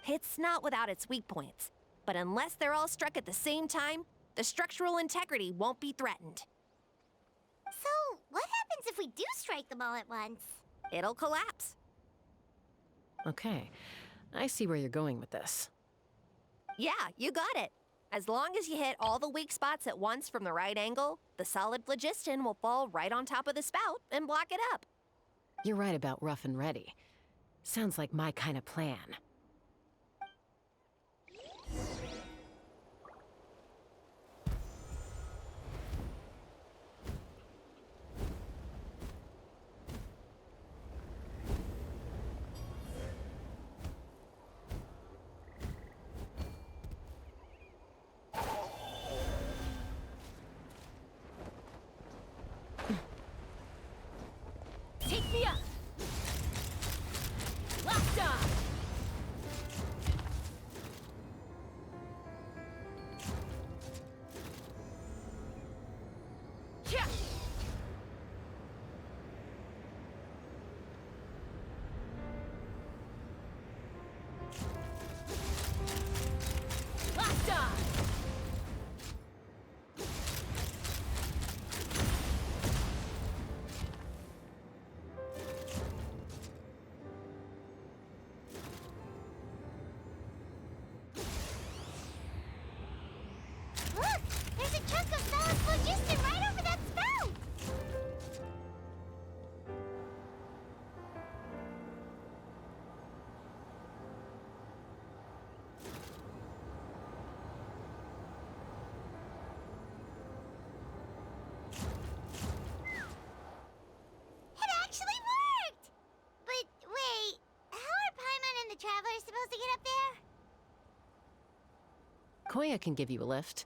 It's not without its weak points, but unless they're all struck at the same time, the structural integrity won't be threatened. So, what happens if we do strike them all at once? It'll collapse. Okay, I see where you're going with this. Yeah, you got it. As long as you hit all the weak spots at once from the right angle, the solid phlogiston will fall right on top of the spout and block it up. You're right about rough and ready. Sounds like my kind of plan. Take me up! Locked on! Yeah! Locked on! Look! There's a chunk of solid phlogiston right over that spout! It actually worked! But wait, how are Paimon and the Travelers supposed to get up there? Koya can give you a lift.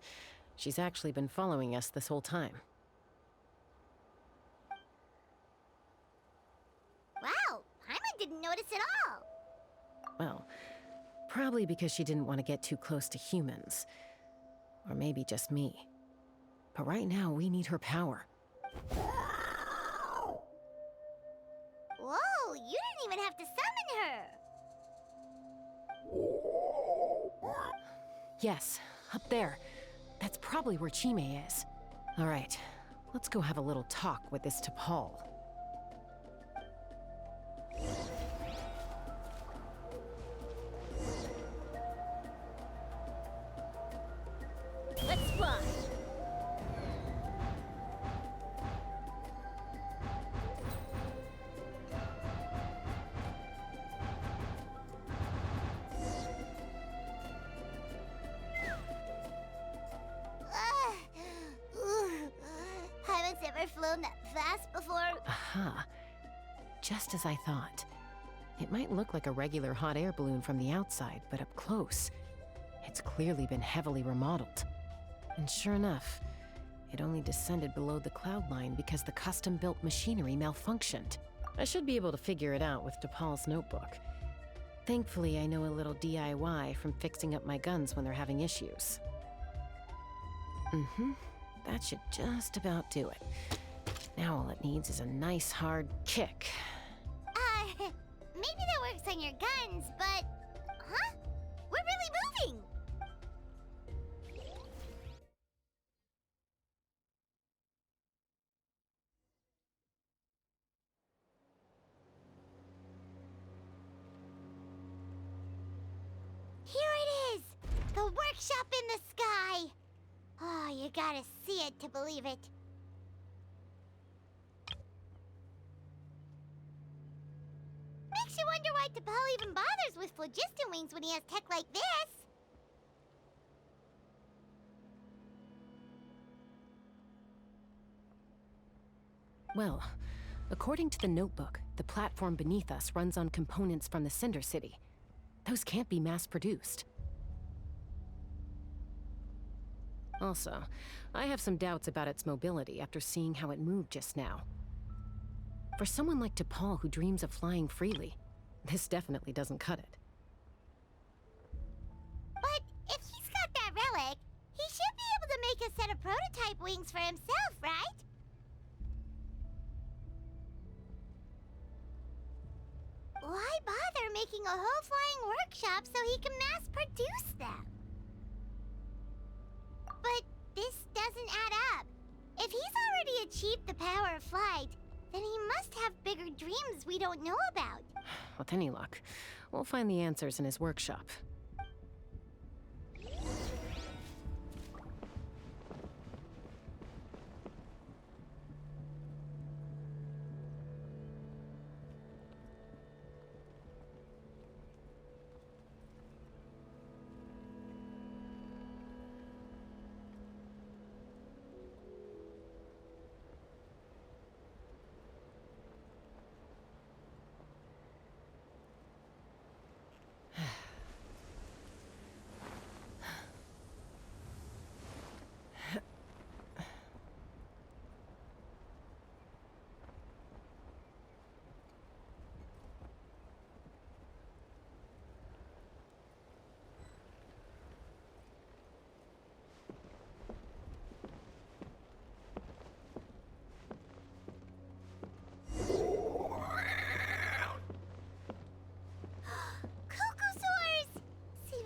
She's actually been following us this whole time. Wow, Paimon didn't notice at all. Well, probably because she didn't want to get too close to humans. Or maybe just me. But right now, we need her power. Whoa, you didn't even have to summon her. Yes, up there. That's probably where Chime is. All right, let's go have a little talk with this T'Pol. Let's fly! Haven't ever flown that fast before. Aha. Just as I thought. It might look like a regular hot air balloon from the outside, but up close, it's clearly been heavily remodeled. And sure enough, it only descended below the cloud line because the custom-built machinery malfunctioned. I should be able to figure it out with T'Pol's notebook. Thankfully, I know a little DIY from fixing up my guns when they're having issues. That should just about do it. Now all it needs is a nice hard kick. Maybe that works on your guns, but... Huh? We're really moving! Here it is! The workshop in the sky! Oh, you gotta see it to believe it. Makes you wonder why T'Pol even bothers with phlogiston wings when he has tech like this. Well, according to the notebook, the platform beneath us runs on components from the Cinder City. Those can't be mass-produced. Also, I have some doubts about its mobility after seeing how it moved just now. For someone like T'Pol who dreams of flying freely, this definitely doesn't cut it. But if he's got that relic, he should be able to make a set of prototype wings for himself, right? Why bother making a whole flying workshop so he can mass produce them? But this doesn't add up. If he's already achieved the power of flight, then he must have bigger dreams we don't know about. With any luck, we'll find the answers in his workshop.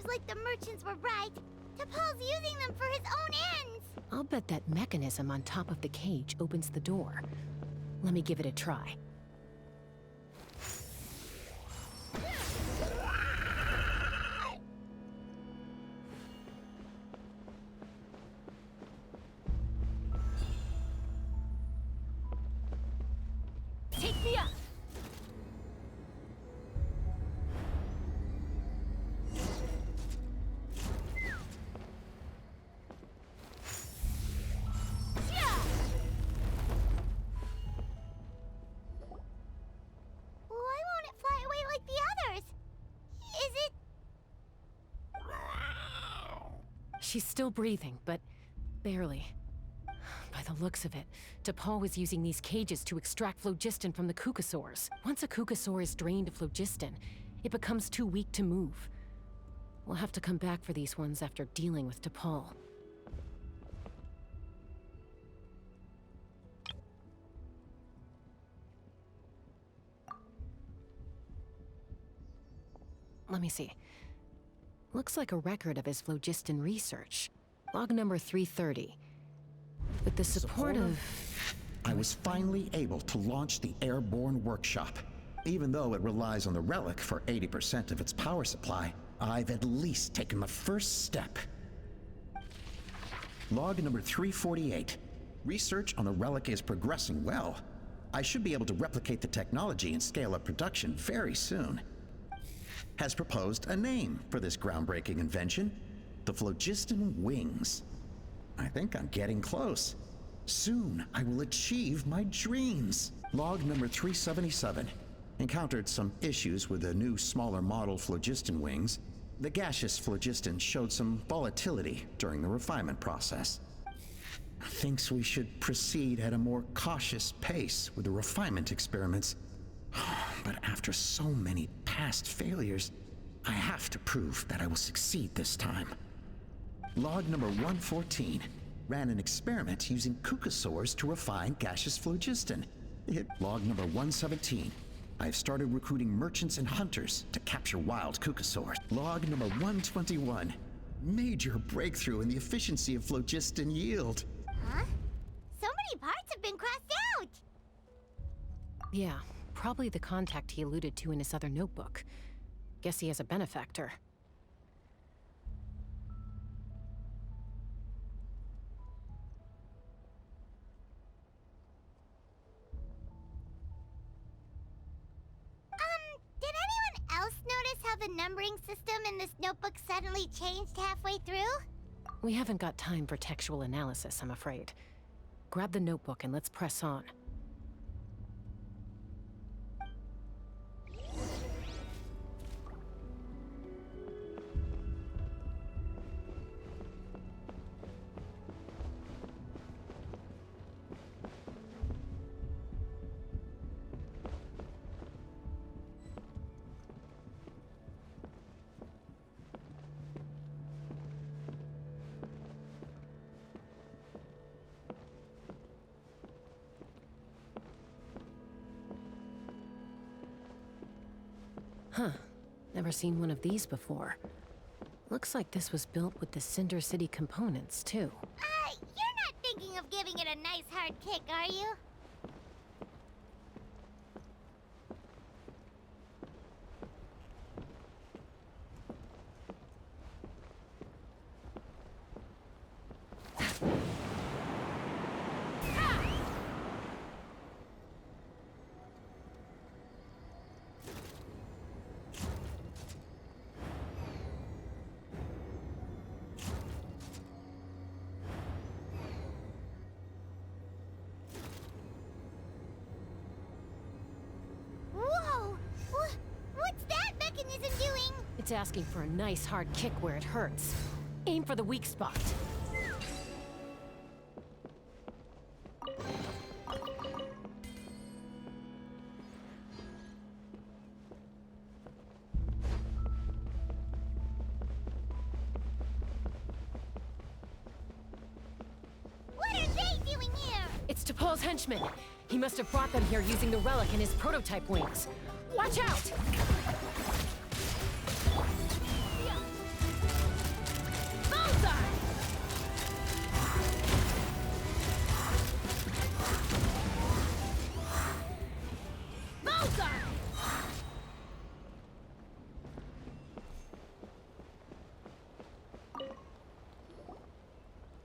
Like the merchants were right. T'Pol's using them for his own ends. I'll bet that mechanism on top of the cage opens the door. Let me give it a try. Take me up! She's still breathing, but barely. By the looks of it, T'Pol was using these cages to extract phlogiston from the cucosaurs. Once a cucosaur is drained of phlogiston, it becomes too weak to move. We'll have to come back for these ones after dealing with T'Pol. Let me see. Looks like a record of his phlogiston research. Log number 330. With the support of... I was finally able to launch the airborne workshop. Even though it relies on the relic for 80% of its power supply, I've at least taken the first step. Log number 348. Research on the relic is progressing well. I should be able to replicate the technology and scale up production very soon. Has proposed a name for this groundbreaking invention, the phlogiston wings. I think I'm getting close. Soon I will achieve my dreams. Log number 377. Encountered some issues with the new smaller model phlogiston wings. The gaseous phlogiston showed some volatility during the refinement process. Thinks we should proceed at a more cautious pace with the refinement experiments. But after so many past failures, I have to prove that I will succeed this time. Log number 114 ran an experiment using cucosaurs to refine gaseous phlogiston. Hit log number 117. I've started recruiting merchants and hunters to capture wild cucosaurs. Log number 121. Major breakthrough in the efficiency of phlogiston yield. Huh? So many parts have been crossed out! Yeah, probably the contact he alluded to in his other notebook. Guess he has a benefactor. Did anyone else notice how the numbering system in this notebook suddenly changed halfway through? We haven't got time for textual analysis, I'm afraid. Grab the notebook and let's press on. Huh. Never seen one of these before. Looks like this was built with the Cinder City components, too. You're not thinking of giving it a nice hard kick, are you? Whoa! What's that mechanism doing? It's asking for a nice hard kick where it hurts. Aim for the weak spot. What are they doing here? It's T'Pol's henchman. He must have brought them here using the relic in his prototype wings. Watch out! Bullseye! Bullseye!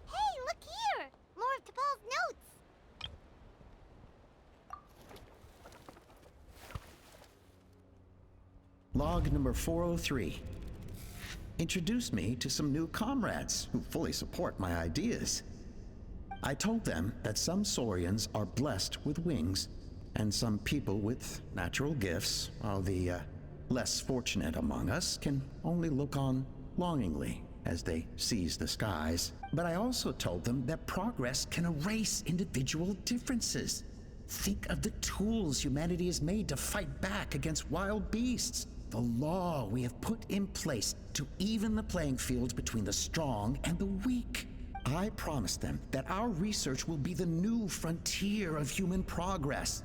Hey, look here! More of T'Pol's notes! Log number 403. Introduced me to some new comrades who fully support my ideas. I told them that some Saurians are blessed with wings, and some people with natural gifts, while the less fortunate among us can only look on longingly as they seize the skies. But I also told them that progress can erase individual differences. Think of the tools humanity has made to fight back against wild beasts. The law we have put in place to even the playing field between the strong and the weak. I promised them that our research will be the new frontier of human progress.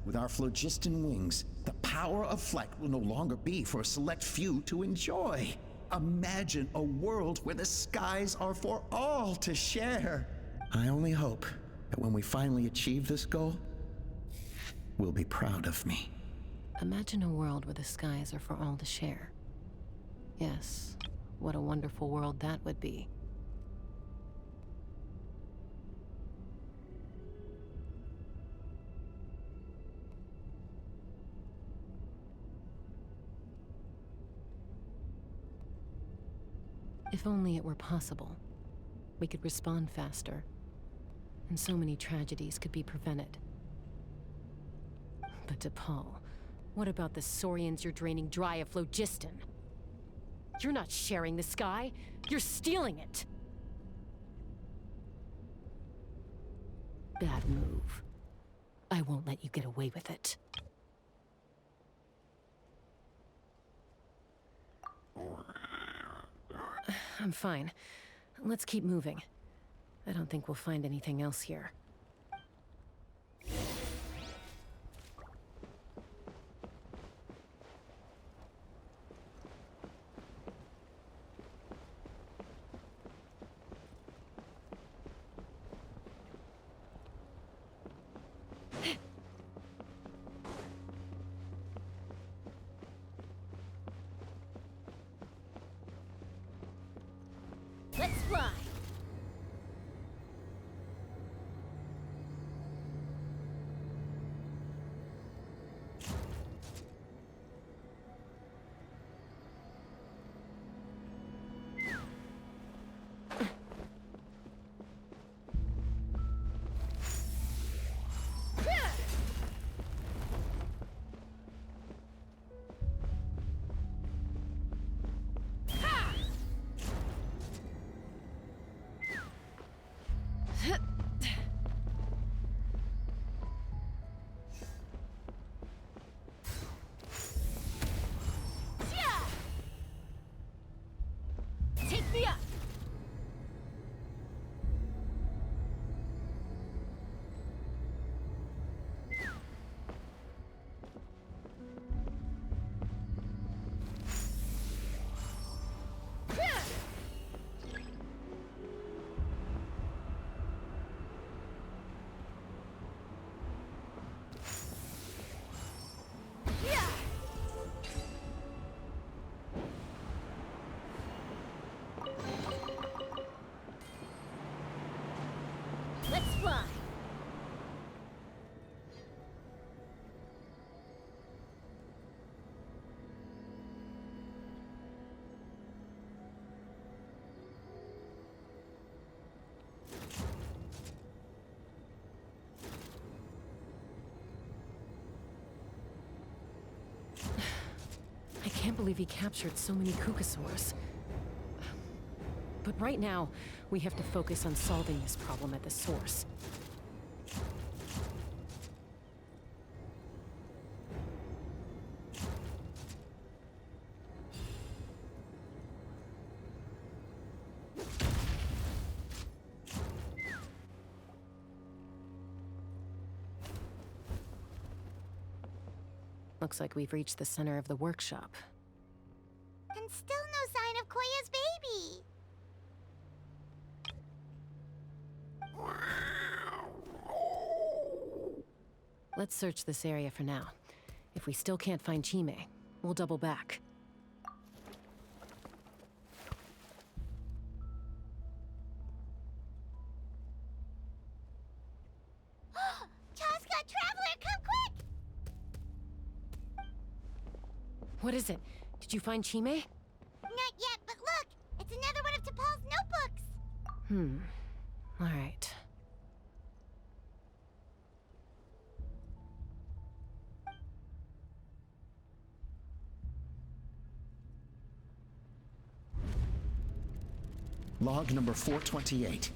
With our phlogiston wings, the power of flight will no longer be for a select few to enjoy. Imagine a world where the skies are for all to share. I only hope that when we finally achieve this goal, will be proud of me. Imagine a world where the skies are for all to share. Yes, what a wonderful world that would be. If only it were possible, we could respond faster, and so many tragedies could be prevented. But T'Pol, what about the Saurians you're draining dry of phlogiston? You're not sharing the sky, you're stealing it! Bad move. I won't let you get away with it. I'm fine. Let's keep moving. I don't think we'll find anything else here. Let's fly. Take me up! Let's fly. I can't believe he captured so many Kukasaurs. But right now, we have to focus on solving this problem at the source. Looks like we've reached the center of the workshop. And still no sign of Koya's baby. Let's search this area for now. If we still can't find Chime, we'll double back. Chasca, Traveler, come quick! What is it? Did you find Chime? Not yet, but look! It's another one of T'Pol's notebooks! All right. Log number 428.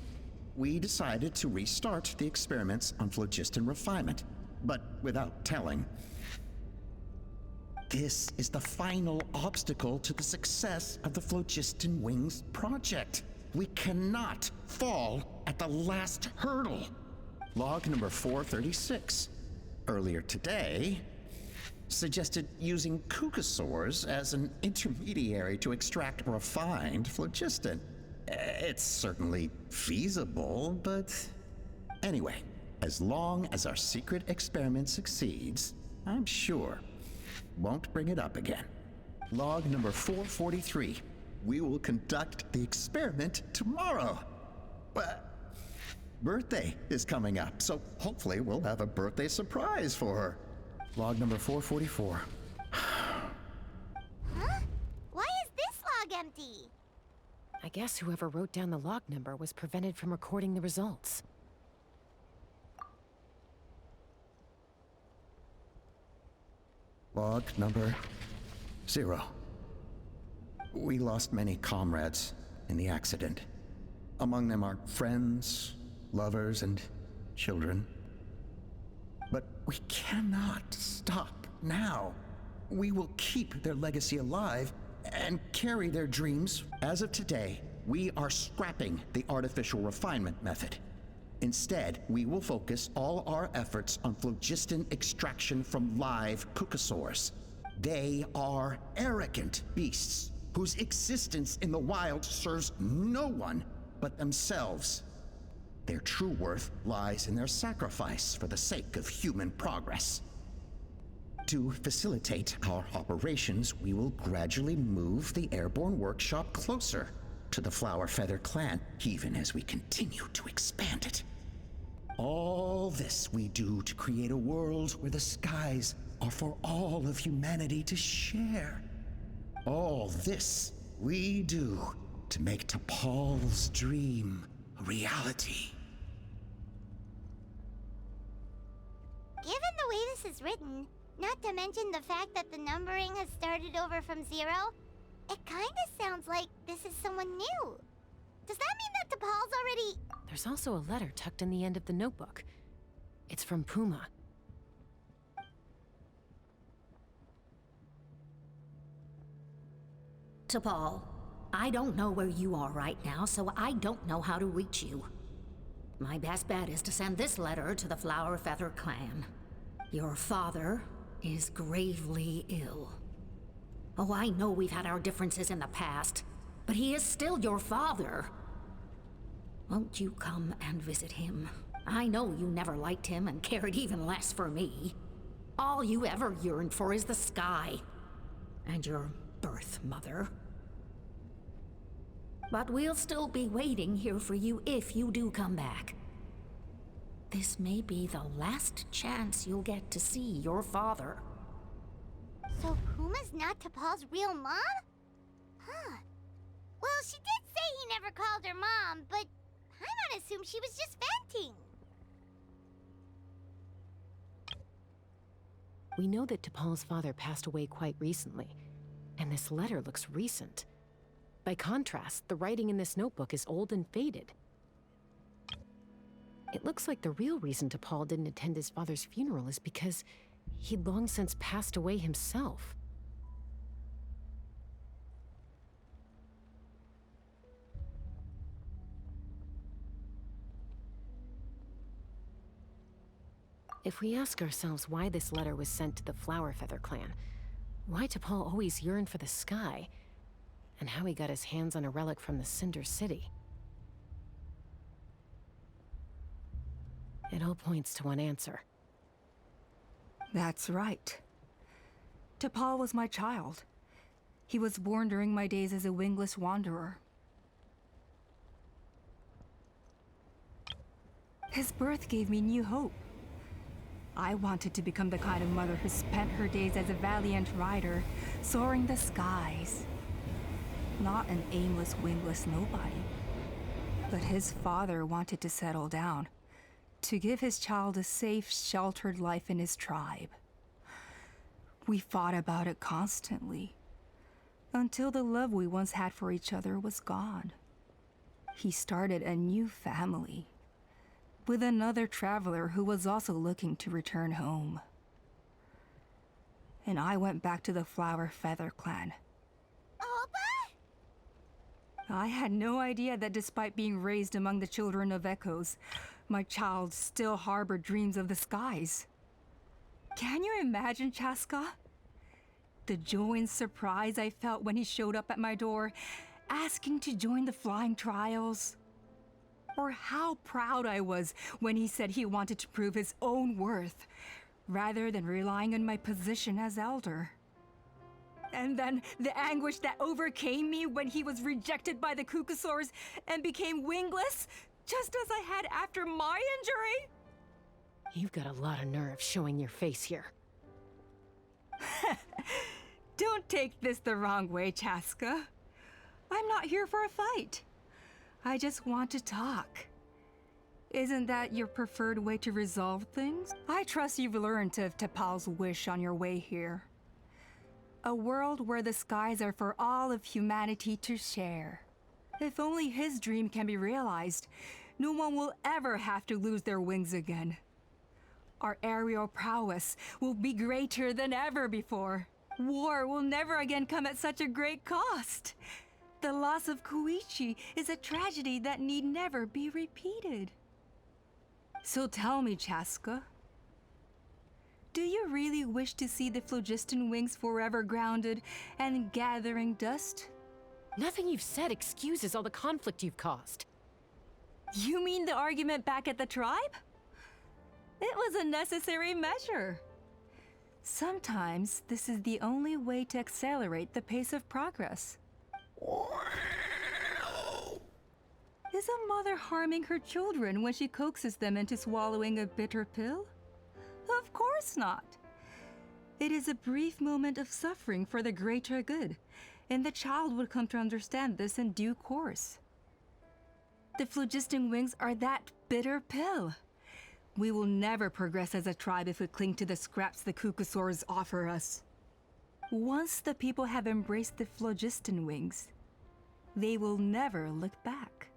We decided to restart the experiments on phlogiston refinement, but without telling. This is the final obstacle to the success of the Phlogiston Wings project. We cannot fall at the last hurdle. Log number 436. Earlier today, suggested using Kukasaurs as an intermediary to extract refined phlogiston. It's certainly feasible, but anyway, as long as our secret experiment succeeds, I'm sure won't bring it up again. Log number 443. We will conduct the experiment tomorrow. Birthday is coming up, so hopefully we'll have a birthday surprise for her. Log number 444. Huh? Why is this log empty? I guess whoever wrote down the log number was prevented from recording the results. Log number 0. We lost many comrades in the accident. Among them are friends, lovers, and children. But we cannot stop now. We will keep their legacy alive and carry their dreams. As of today, we are scrapping the artificial refinement method. Instead, we will focus all our efforts on phlogiston extraction from live cucosaurs. They are arrogant beasts whose existence in the wild serves no one but themselves. Their true worth lies in their sacrifice for the sake of human progress. To facilitate our operations, we will gradually move the airborne workshop closer to the Flower Feather clan, even as we continue to expand it. All this we do to create a world where the skies are for all of humanity to share. All this we do to make T'Pol's dream a reality. Given the way this is written, not to mention the fact that the numbering has started over from 0, it kinda sounds like this is someone new. Does that mean that T'Pol's already... There's also a letter tucked in the end of the notebook. It's from Puma. T'Pol, I don't know where you are right now, so I don't know how to reach you. My best bet is to send this letter to the Flower Feather clan. Your father is gravely ill. Oh, I know we've had our differences in the past, but he is still your father. Won't you come and visit him? I know you never liked him and cared even less for me. All you ever yearned for is the sky. And your birth mother. But we'll still be waiting here for you if you do come back. This may be the last chance you'll get to see your father. So Puma's not T'Pol's real mom? Huh. Well, she did say he never called her mom, but Paimon assumed she was just venting. We know that T'Pol's father passed away quite recently, and this letter looks recent. By contrast, the writing in this notebook is old and faded. It looks like the real reason T'Pol didn't attend his father's funeral is because he'd long since passed away himself. If we ask ourselves why this letter was sent to the Flower Feather clan, why T'Pol always yearned for the sky, and how he got his hands on a relic from the Cinder City, it all points to one answer. That's right. T'Pol was my child. He was born during my days as a wingless wanderer. His birth gave me new hope. I wanted to become the kind of mother who spent her days as a valiant rider, soaring the skies. Not an aimless, wingless nobody. But his father wanted to settle down, to give his child a safe, sheltered life in his tribe. We fought about it constantly, until the love we once had for each other was gone. He started a new family, with another traveler who was also looking to return home. And I went back to the Flower Feather clan. I had no idea that despite being raised among the children of echoes, my child still harbored dreams of the skies. Can you imagine, Chasca? The joy and surprise I felt when he showed up at my door, asking to join the flying trials. Or how proud I was when he said he wanted to prove his own worth, rather than relying on my position as elder. And then the anguish that overcame me when he was rejected by the cucosaurs and became wingless, just as I had after my injury. You've got a lot of nerve showing your face here. Don't take this the wrong way, Chasca. I'm not here for a fight. I just want to talk. Isn't that your preferred way to resolve things? I trust you've learned of T'Pol's wish on your way here. A world where the skies are for all of humanity to share. If only his dream can be realized, no one will ever have to lose their wings again. Our aerial prowess will be greater than ever before. War will never again come at such a great cost. The loss of Koichi is a tragedy that need never be repeated. So tell me, Chasca, do you really wish to see the phlogiston wings forever grounded and gathering dust? Nothing you've said excuses all the conflict you've caused. You mean the argument back at the tribe? It was a necessary measure. Sometimes this is the only way to accelerate the pace of progress. Is a mother harming her children when she coaxes them into swallowing a bitter pill? Of course not. It is a brief moment of suffering for the greater good, and the child would come to understand this in due course. The phlogiston wings are that bitter pill. We will never progress as a tribe if we cling to the scraps the Kukusaurs offer us. Once the people have embraced the phlogiston wings, they will never look back.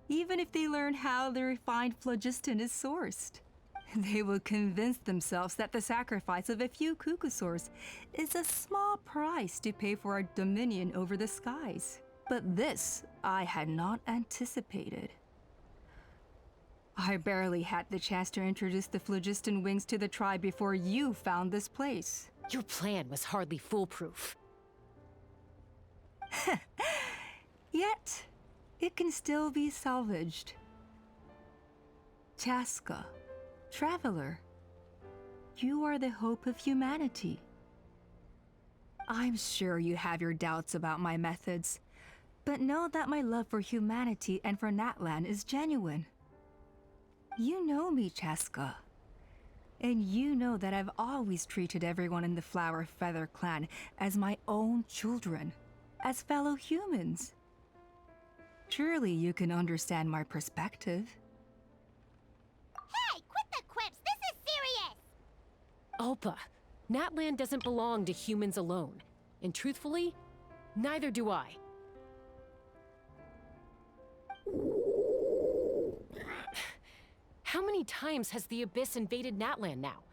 Even if they learn how the refined phlogiston is sourced, they will convince themselves that the sacrifice of a few Kukusaurs is a small price to pay for our dominion over the skies. But this I had not anticipated. I barely had the chance to introduce the phlogiston wings to the tribe before you found this place. Your plan was hardly foolproof. Yet, it can still be salvaged. Chasca, traveler, you are the hope of humanity. I'm sure you have your doubts about my methods, but know that my love for humanity and for Natlan is genuine. You know me, Chasca. And you know that I've always treated everyone in the Flower Feather clan as my own children, as fellow humans. Surely you can understand my perspective. Hey, quit the quips! This is serious! Ulpa, Natlan doesn't belong to humans alone. And truthfully, neither do I. How many times has the Abyss invaded Natlan now?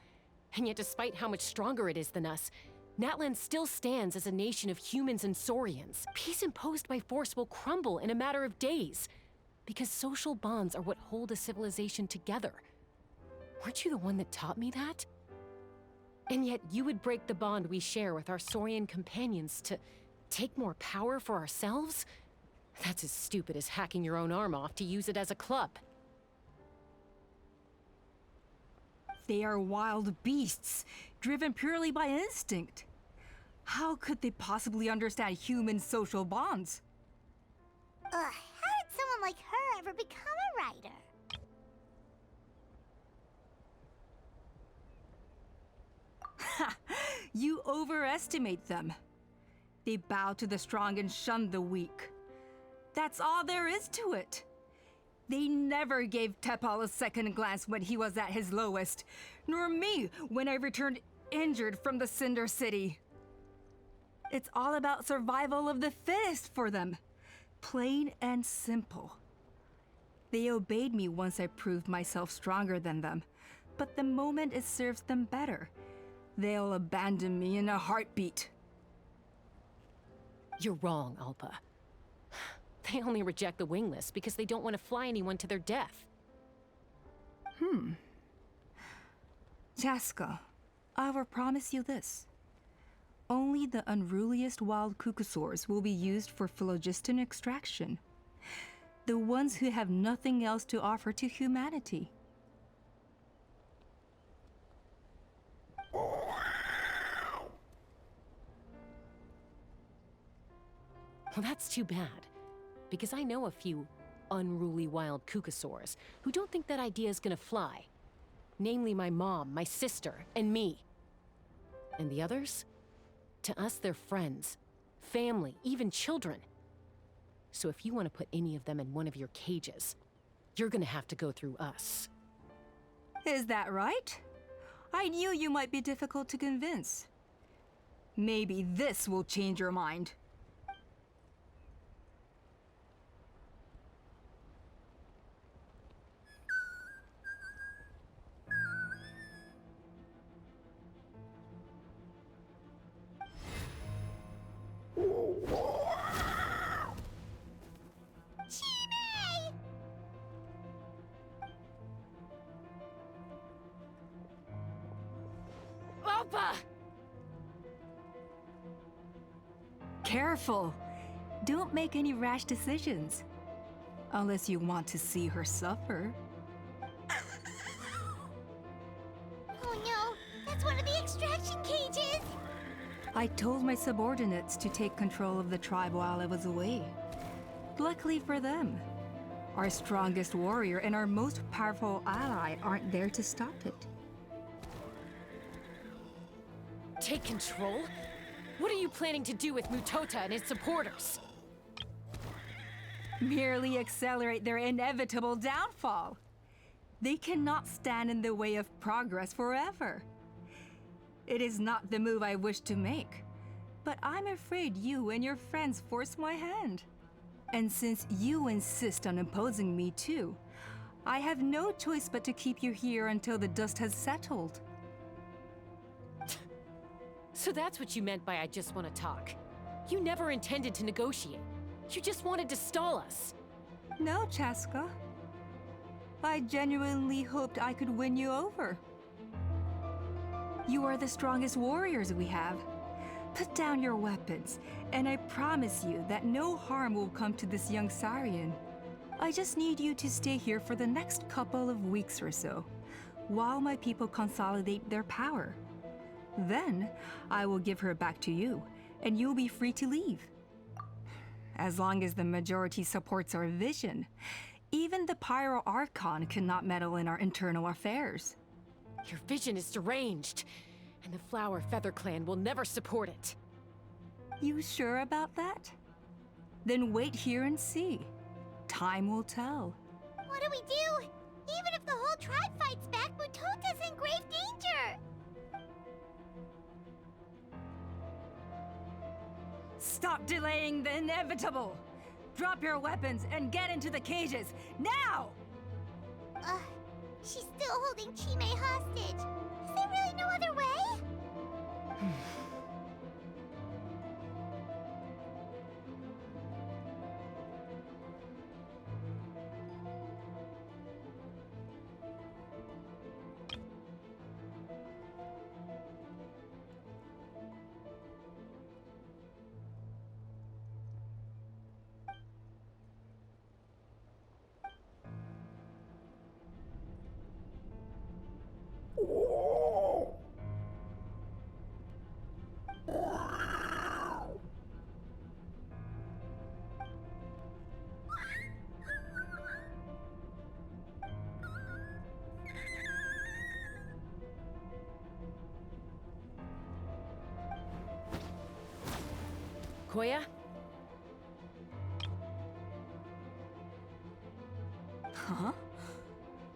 And yet despite how much stronger it is than us, Natlan still stands as a nation of humans and Saurians. Peace imposed by force will crumble in a matter of days, because social bonds are what hold a civilization together. Weren't you the one that taught me that? And yet you would break the bond we share with our Saurian companions to take more power for ourselves? That's as stupid as hacking your own arm off to use it as a club. They are wild beasts, driven purely by instinct. How could they possibly understand human social bonds? Ugh, how did someone like her ever become a writer? Ha! You overestimate them. They bow to the strong and shun the weak. That's all there is to it. They never gave Tepal a second glance when he was at his lowest, nor me when I returned injured from the Cinder City. It's all about survival of the fittest for them. Plain and simple. They obeyed me once I proved myself stronger than them, but the moment it serves them better, they'll abandon me in a heartbeat. You're wrong, Ulpa. They only reject the wingless because they don't want to fly anyone to their death. Chasca, I will promise you this. Only the unruliest wild Kukusaurs will be used for phlogiston extraction. The ones who have nothing else to offer to humanity. Well, that's too bad. Because I know a few unruly wild Kukusaurs who don't think that idea is gonna fly. Namely my mom, my sister, and me. And the others? To us, they're friends, family, even children. So if you want to put any of them in one of your cages, you're gonna have to go through us. Is that right? I knew you might be difficult to convince. Maybe this will change your mind. Alpa! Careful! Don't make any rash decisions. Unless you want to see her suffer. Oh no, that's one of the extraction cages! I told my subordinates to take control of the tribe while I was away. Luckily for them, our strongest warrior and our most powerful ally aren't there to stop it. Take control? What are you planning to do with Mutota and his supporters? Merely accelerate their inevitable downfall. They cannot stand in the way of progress forever. It is not the move I wish to make, but I'm afraid you and your friends force my hand. And since you insist on imposing me too, I have no choice but to keep you here until the dust has settled. So that's what you meant by I just want to talk. You never intended to negotiate. You just wanted to stall us. No, Chasca. I genuinely hoped I could win you over. You are the strongest warriors we have. Put down your weapons, and I promise you that no harm will come to this young Saurian. I just need you to stay here for the next couple of weeks or so, while my people consolidate their power. Then, I will give her back to you, and you'll be free to leave. As long as the majority supports our vision, even the Pyro Archon cannot meddle in our internal affairs. Your vision is deranged, and the Flower Feather Clan will never support it. You sure about that? Then wait here and see. Time will tell. What do we do? Even if the whole tribe fights back, Mutota's in grave danger! Stop delaying the inevitable! Drop your weapons and get into the cages, now! She's still holding Chime hostage. Is there really no other way? Koya? Huh?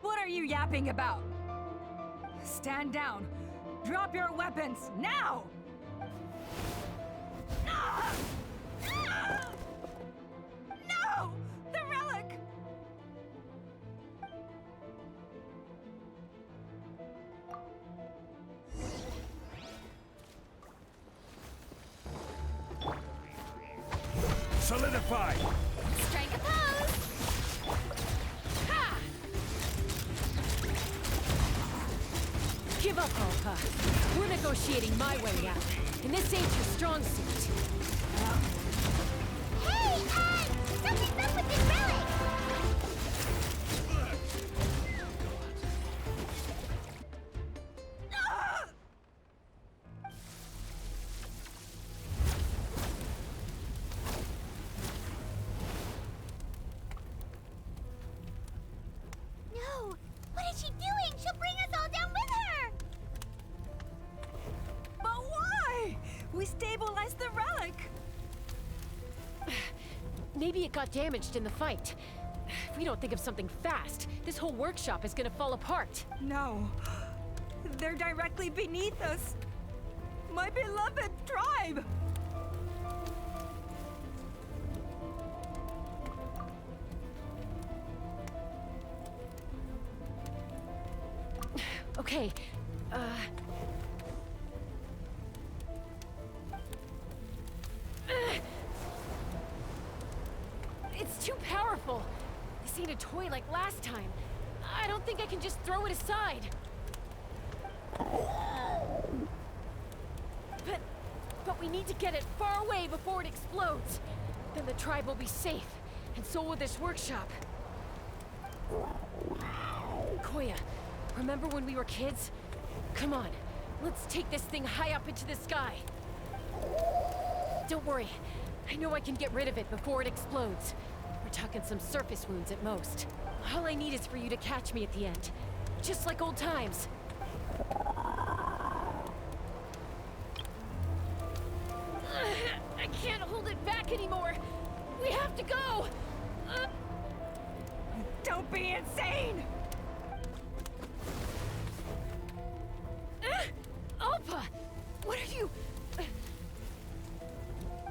What are you yapping about? Stand down. Drop your weapons, now! No! The relic! Solidify! Strike a pose! Ha! Give up, Alpa. We're negotiating my way out, and this ain't your strong suit. Hey, something's up with this relic! No! What is she doing? She'll bring us all down with her! But why? We stabilized the relic! Maybe it got damaged in the fight. If we don't think of something fast, this whole workshop is gonna fall apart. No. They're directly beneath us. My beloved tribe! Okay, It's too powerful. This ain't a toy like last time. I don't think I can just throw it aside. We need to get it far away before it explodes. Then the tribe will be safe, and so will this workshop. Koya, remember when we were kids? Come on, let's take this thing high up into the sky. Don't worry, I know I can get rid of it before it explodes. We're talking some surface wounds at most. All I need is for you to catch me at the end, just like old times. I can't hold it back anymore. We have to go. Don't be insane! Alpa, what are you?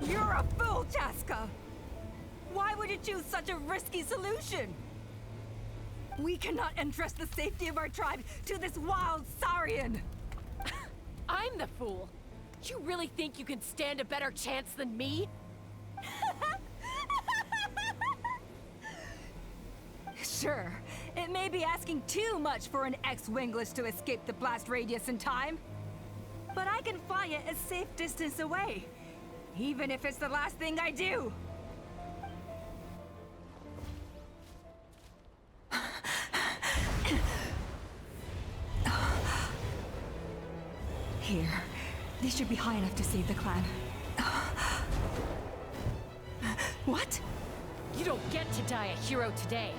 You're a fool, Chasca! Why would you choose such a risky solution? We cannot entrust the safety of our tribe to this wild Saurian! I'm the fool. You really think you can stand a better chance than me? Sure, it may be asking too much for an ex-wingless to escape the blast radius in time. But I can fly it a safe distance away, even if it's the last thing I do. Here, these should be high enough to save the clan. What? You don't get to die a hero today.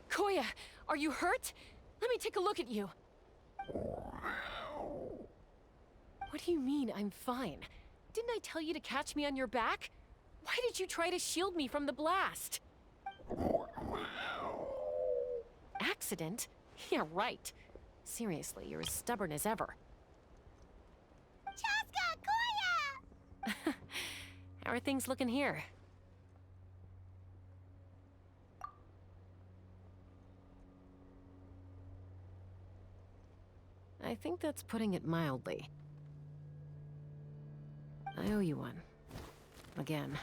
Koya, are you hurt? Let me take a look at you. What do you mean, I'm fine? Didn't I tell you to catch me on your back? Why did you try to shield me from the blast? Accident? Yeah, right. Seriously, you're as stubborn as ever. Chasca, Koya! How are things looking here? I think that's putting it mildly. I owe you one. Again.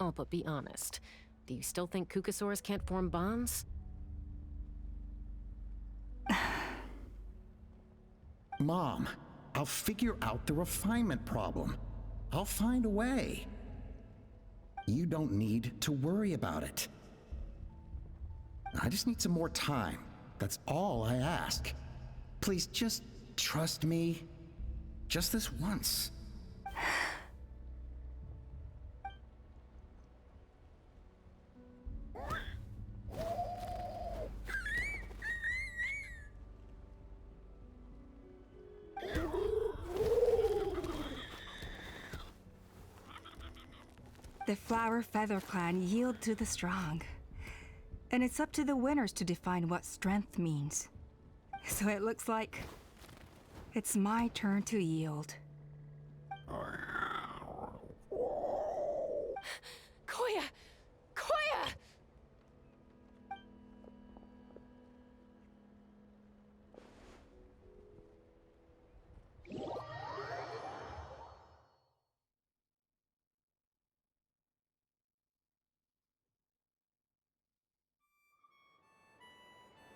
Oh, but be honest. Do you still think Kukasaurs can't form bonds? Mom, I'll figure out the refinement problem. I'll find a way. You don't need to worry about it. I just need some more time. That's all I ask. Please just trust me. Just this once. The Flower Feather Clan yield to the strong. And it's up to the winners to define what strength means. So it looks like it's my turn to yield. Koya! Koya!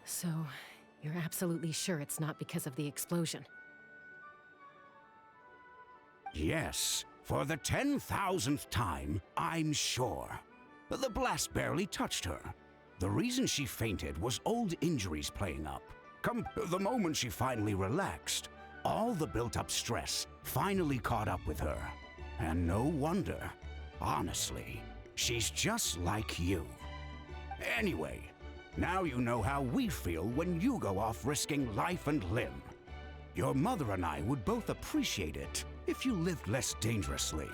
So, you're absolutely sure it's not because of the explosion? Yes, for the 10,000th time, I'm sure. The blast barely touched her. The reason she fainted was old injuries playing up. The moment she finally relaxed, all the built-up stress finally caught up with her. And no wonder. Honestly, she's just like you. Anyway, now you know how we feel when you go off risking life and limb. Your mother and I would both appreciate it if you lived less dangerously.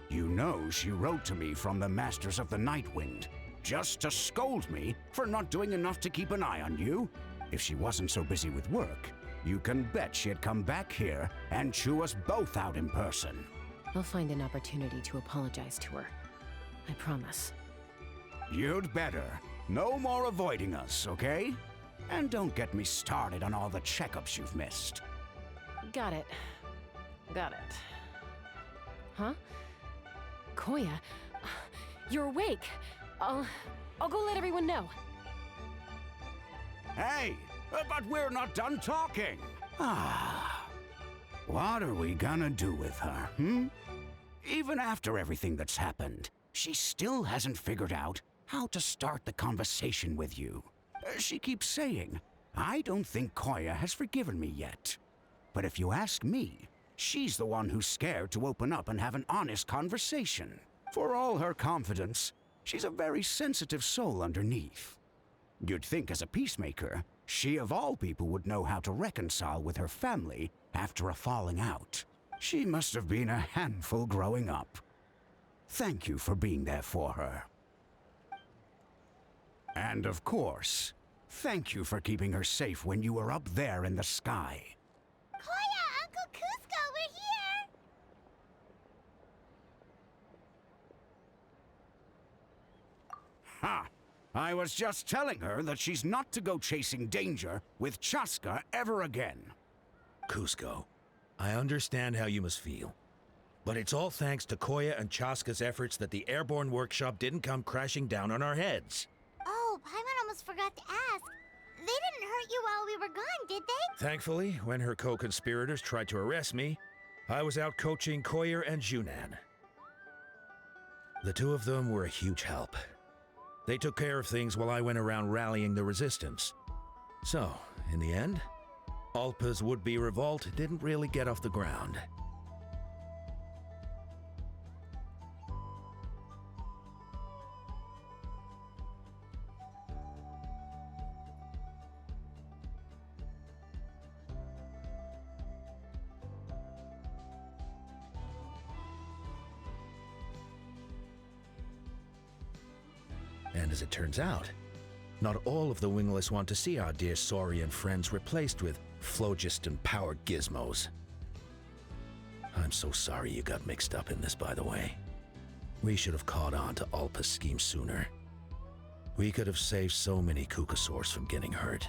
You know she wrote to me from the Masters of the Nightwind, just to scold me for not doing enough to keep an eye on you. If she wasn't so busy with work, you can bet she'd come back here and chew us both out in person. I'll find an opportunity to apologize to her. I promise. You'd better. No more avoiding us, okay? And don't get me started on all the checkups you've missed. Got it. Got it. Huh? Koya, you're awake. I'll go let everyone know. Hey, but we're not done talking. What are we gonna do with her, Even after everything that's happened, she still hasn't figured out how to start the conversation with you. She keeps saying, I don't think Koya has forgiven me yet. But if you ask me, she's the one who's scared to open up and have an honest conversation. For all her confidence, she's a very sensitive soul underneath. You'd think as a peacemaker, she of all people would know how to reconcile with her family after a falling out. She must have been a handful growing up. Thank you for being there for her. And of course, thank you for keeping her safe when you were up there in the sky. Koya, Uncle Cusco, we're here! Ha! I was just telling her that she's not to go chasing danger with Chasca ever again. Cusco, I understand how you must feel. But it's all thanks to Koya and Chasca's efforts that the airborne workshop didn't come crashing down on our heads. Oh, Paimon almost forgot to ask. They didn't hurt you while we were gone, did they? Thankfully, when her co-conspirators tried to arrest me, I was out coaching Koya and Junan. The two of them were a huge help. They took care of things while I went around rallying the resistance. So, in the end, Alpa's would-be revolt didn't really get off the ground. And as it turns out, not all of the wingless want to see our dear Saurian friends replaced with phlogiston-powered gizmos. I'm so sorry you got mixed up in this, by the way. We should have caught on to Alpa's scheme sooner. We could have saved so many Kukasaurs from getting hurt.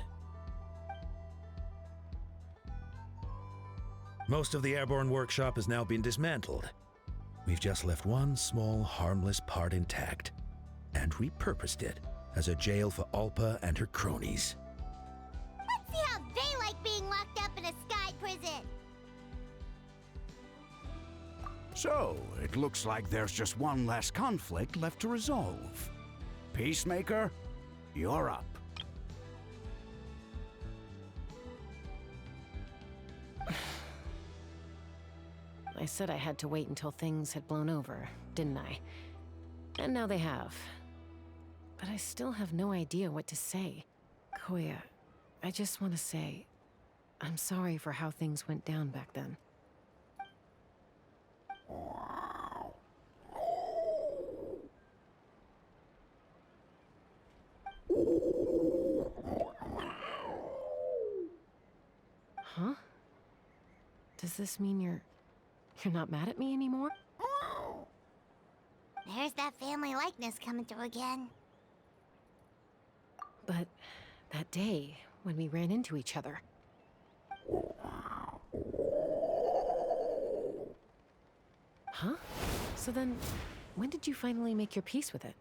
Most of the airborne workshop has now been dismantled. We've just left one small, harmless part intact, and repurposed it as a jail for Alpa and her cronies. Let's see how they like being locked up in a sky prison. So, it looks like there's just one last conflict left to resolve. Peacemaker, you're up. I said I had to wait until things had blown over, didn't I? And now they have. But I still have no idea what to say. Koya, I just want to say, I'm sorry for how things went down back then. Huh? Does this mean you're not mad at me anymore? There's that family likeness coming through again. But that day, when we ran into each other. Huh? So then, when did you finally make your peace with it?